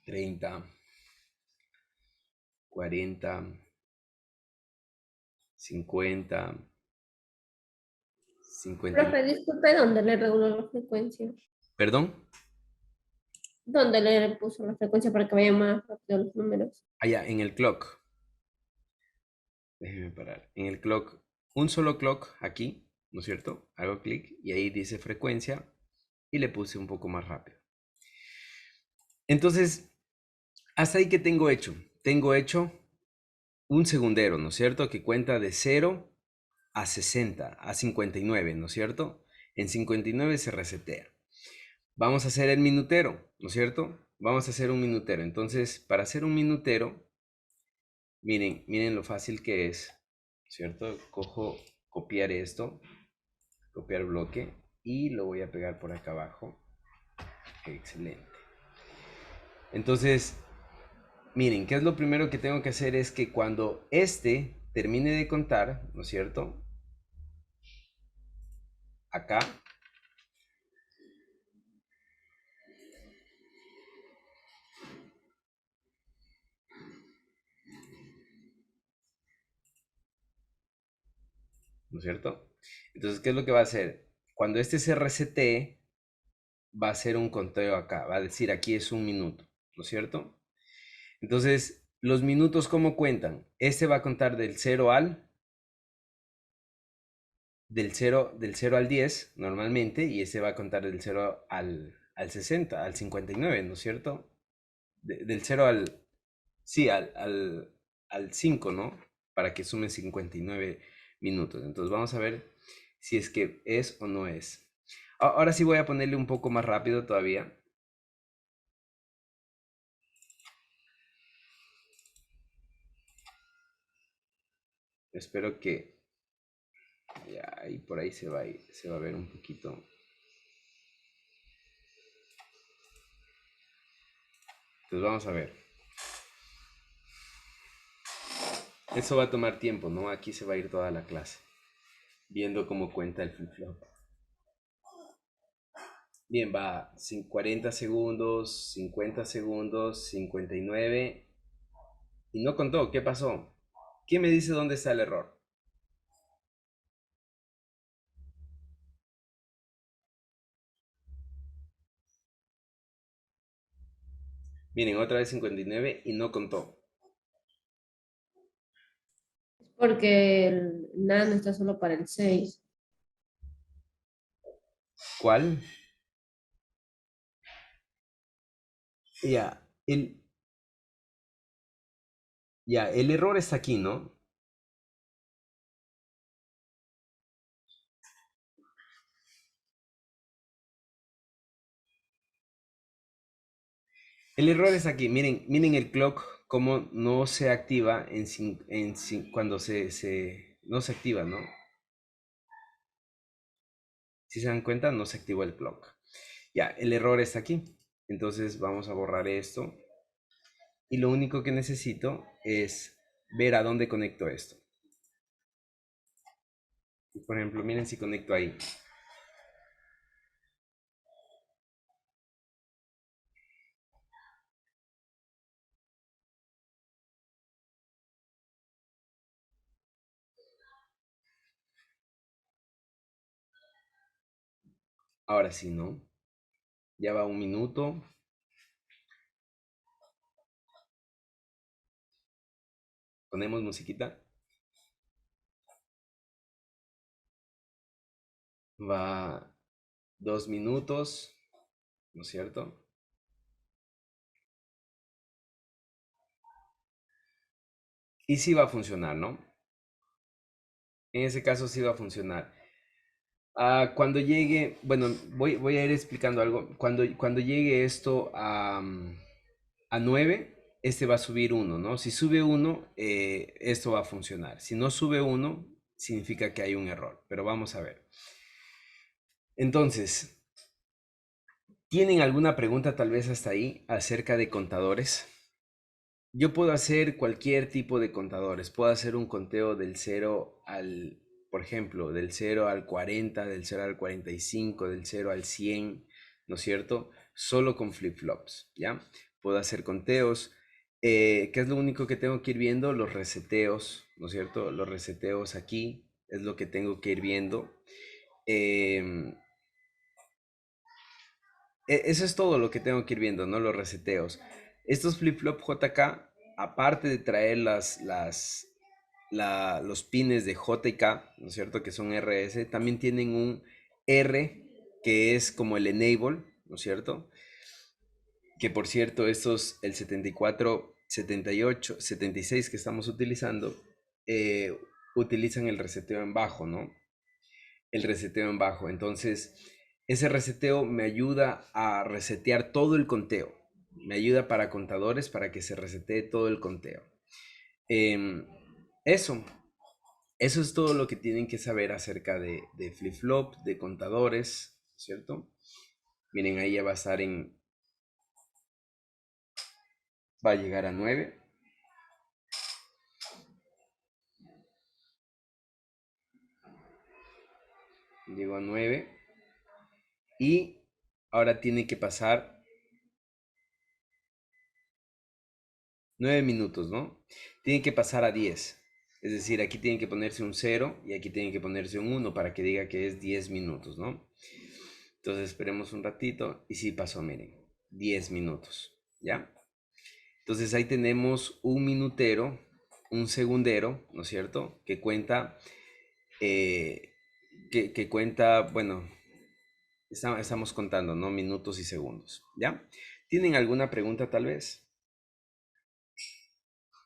30. 40. 50. 50. Profe, disculpe, ¿dónde le reguló la frecuencia? ¿Perdón? ¿Dónde le puso la frecuencia para que vaya más rápido los números? Allá, en el clock. Déjeme parar. En el clock, un solo clock aquí, ¿no es cierto? Hago clic y ahí dice frecuencia y le puse un poco más rápido. Entonces, hasta ahí que tengo hecho. Tengo hecho un segundero, ¿no es cierto? Que cuenta de 0 a 60, a 59, ¿no es cierto? En 59 se resetea. Vamos a hacer el minutero, ¿no es cierto? Vamos a hacer un minutero. Entonces, para hacer un minutero, miren lo fácil que es, ¿cierto? Cojo, copiar esto, copiar bloque y lo voy a pegar por acá abajo. Excelente. Entonces, miren, ¿qué es lo primero que tengo que hacer? Es que cuando este termine de contar, ¿no es cierto? Acá. ¿No es cierto? Entonces, ¿qué es lo que va a hacer? Cuando este se resete, va a hacer un conteo acá. Va a decir, aquí es un minuto, ¿no es cierto? Entonces, los minutos, ¿cómo cuentan? Este va a contar del 0 al 10 normalmente, y este va a contar del 0 al 60, al 59, ¿no es cierto? Del 0 al... Sí, al 5, ¿no? Para que sumen 59 minutos. Entonces vamos a ver si es que es o no es. Ahora sí voy a ponerle un poco más rápido todavía. Espero que ya ahí por ahí se va a ver un poquito. Entonces vamos a ver. Eso va a tomar tiempo, ¿no? Aquí se va a ir toda la clase viendo cómo cuenta el flip-flop. Bien, va 40 segundos, 50 segundos, 59. Y no contó, ¿qué pasó? ¿Quién me dice dónde está el error? Miren, otra vez 59 y no contó. Porque el nano está solo para el 6. ¿Cuál? Ya, el error está aquí, ¿no? El error es aquí. Miren el clock como no se activa cuando no se activa, ¿no? Si se dan cuenta, no se activó el clock. Ya, el error está aquí. Entonces vamos a borrar esto. Y lo único que necesito es ver a dónde conecto esto. Por ejemplo, miren si conecto ahí. Ahora sí, ¿no? Ya va 1 minuto. Ponemos musiquita. Va 2 minutos, ¿no es cierto? Y sí va a funcionar, ¿no? En ese caso sí va a funcionar. Cuando llegue, bueno, voy a ir explicando algo. Cuando llegue esto a 9, este va a subir 1, ¿no? Si sube 1, esto va a funcionar. Si no sube 1, significa que hay un error. Pero vamos a ver. Entonces, ¿tienen alguna pregunta tal vez hasta ahí acerca de contadores? Yo puedo hacer cualquier tipo de contadores. Puedo hacer un conteo del 0 al, por ejemplo, del 0 al 40, del 0 al 45, del 0 al 100, ¿no es cierto? Solo con flip-flops, ¿ya? Puedo hacer conteos. ¿Qué es lo único que tengo que ir viendo? Los reseteos, ¿no es cierto? Los reseteos aquí es lo que tengo que ir viendo. Eso es todo lo que tengo que ir viendo, ¿no? Los reseteos. Estos flip-flop JK, aparte de traer los pines de J y K, ¿no es cierto? Que son RS, también tienen un R, que es como el enable, ¿no es cierto? Que por cierto, el 74, 78, 76 que estamos utilizando, utilizan el reseteo en bajo, ¿no? El reseteo en bajo. Entonces, ese reseteo me ayuda a resetear todo el conteo. Me ayuda para contadores para que se resetee todo el conteo. Eso es todo lo que tienen que saber acerca de flip-flop, de contadores, ¿cierto? Miren, ahí ya va a estar va a llegar a 9. Llegó a 9. Y ahora tiene que pasar 9 minutos, ¿no? Tiene que pasar a 10. Es decir, aquí tiene que ponerse un 0 y aquí tiene que ponerse un 1 para que diga que es 10 minutos, ¿no? Entonces esperemos un ratito y sí pasó, miren, 10 minutos, ¿ya? Entonces ahí tenemos un minutero, un segundero, ¿no es cierto? Que cuenta, que cuenta, bueno, estamos contando, ¿no? Minutos y segundos, ¿ya? ¿Tienen alguna pregunta tal vez?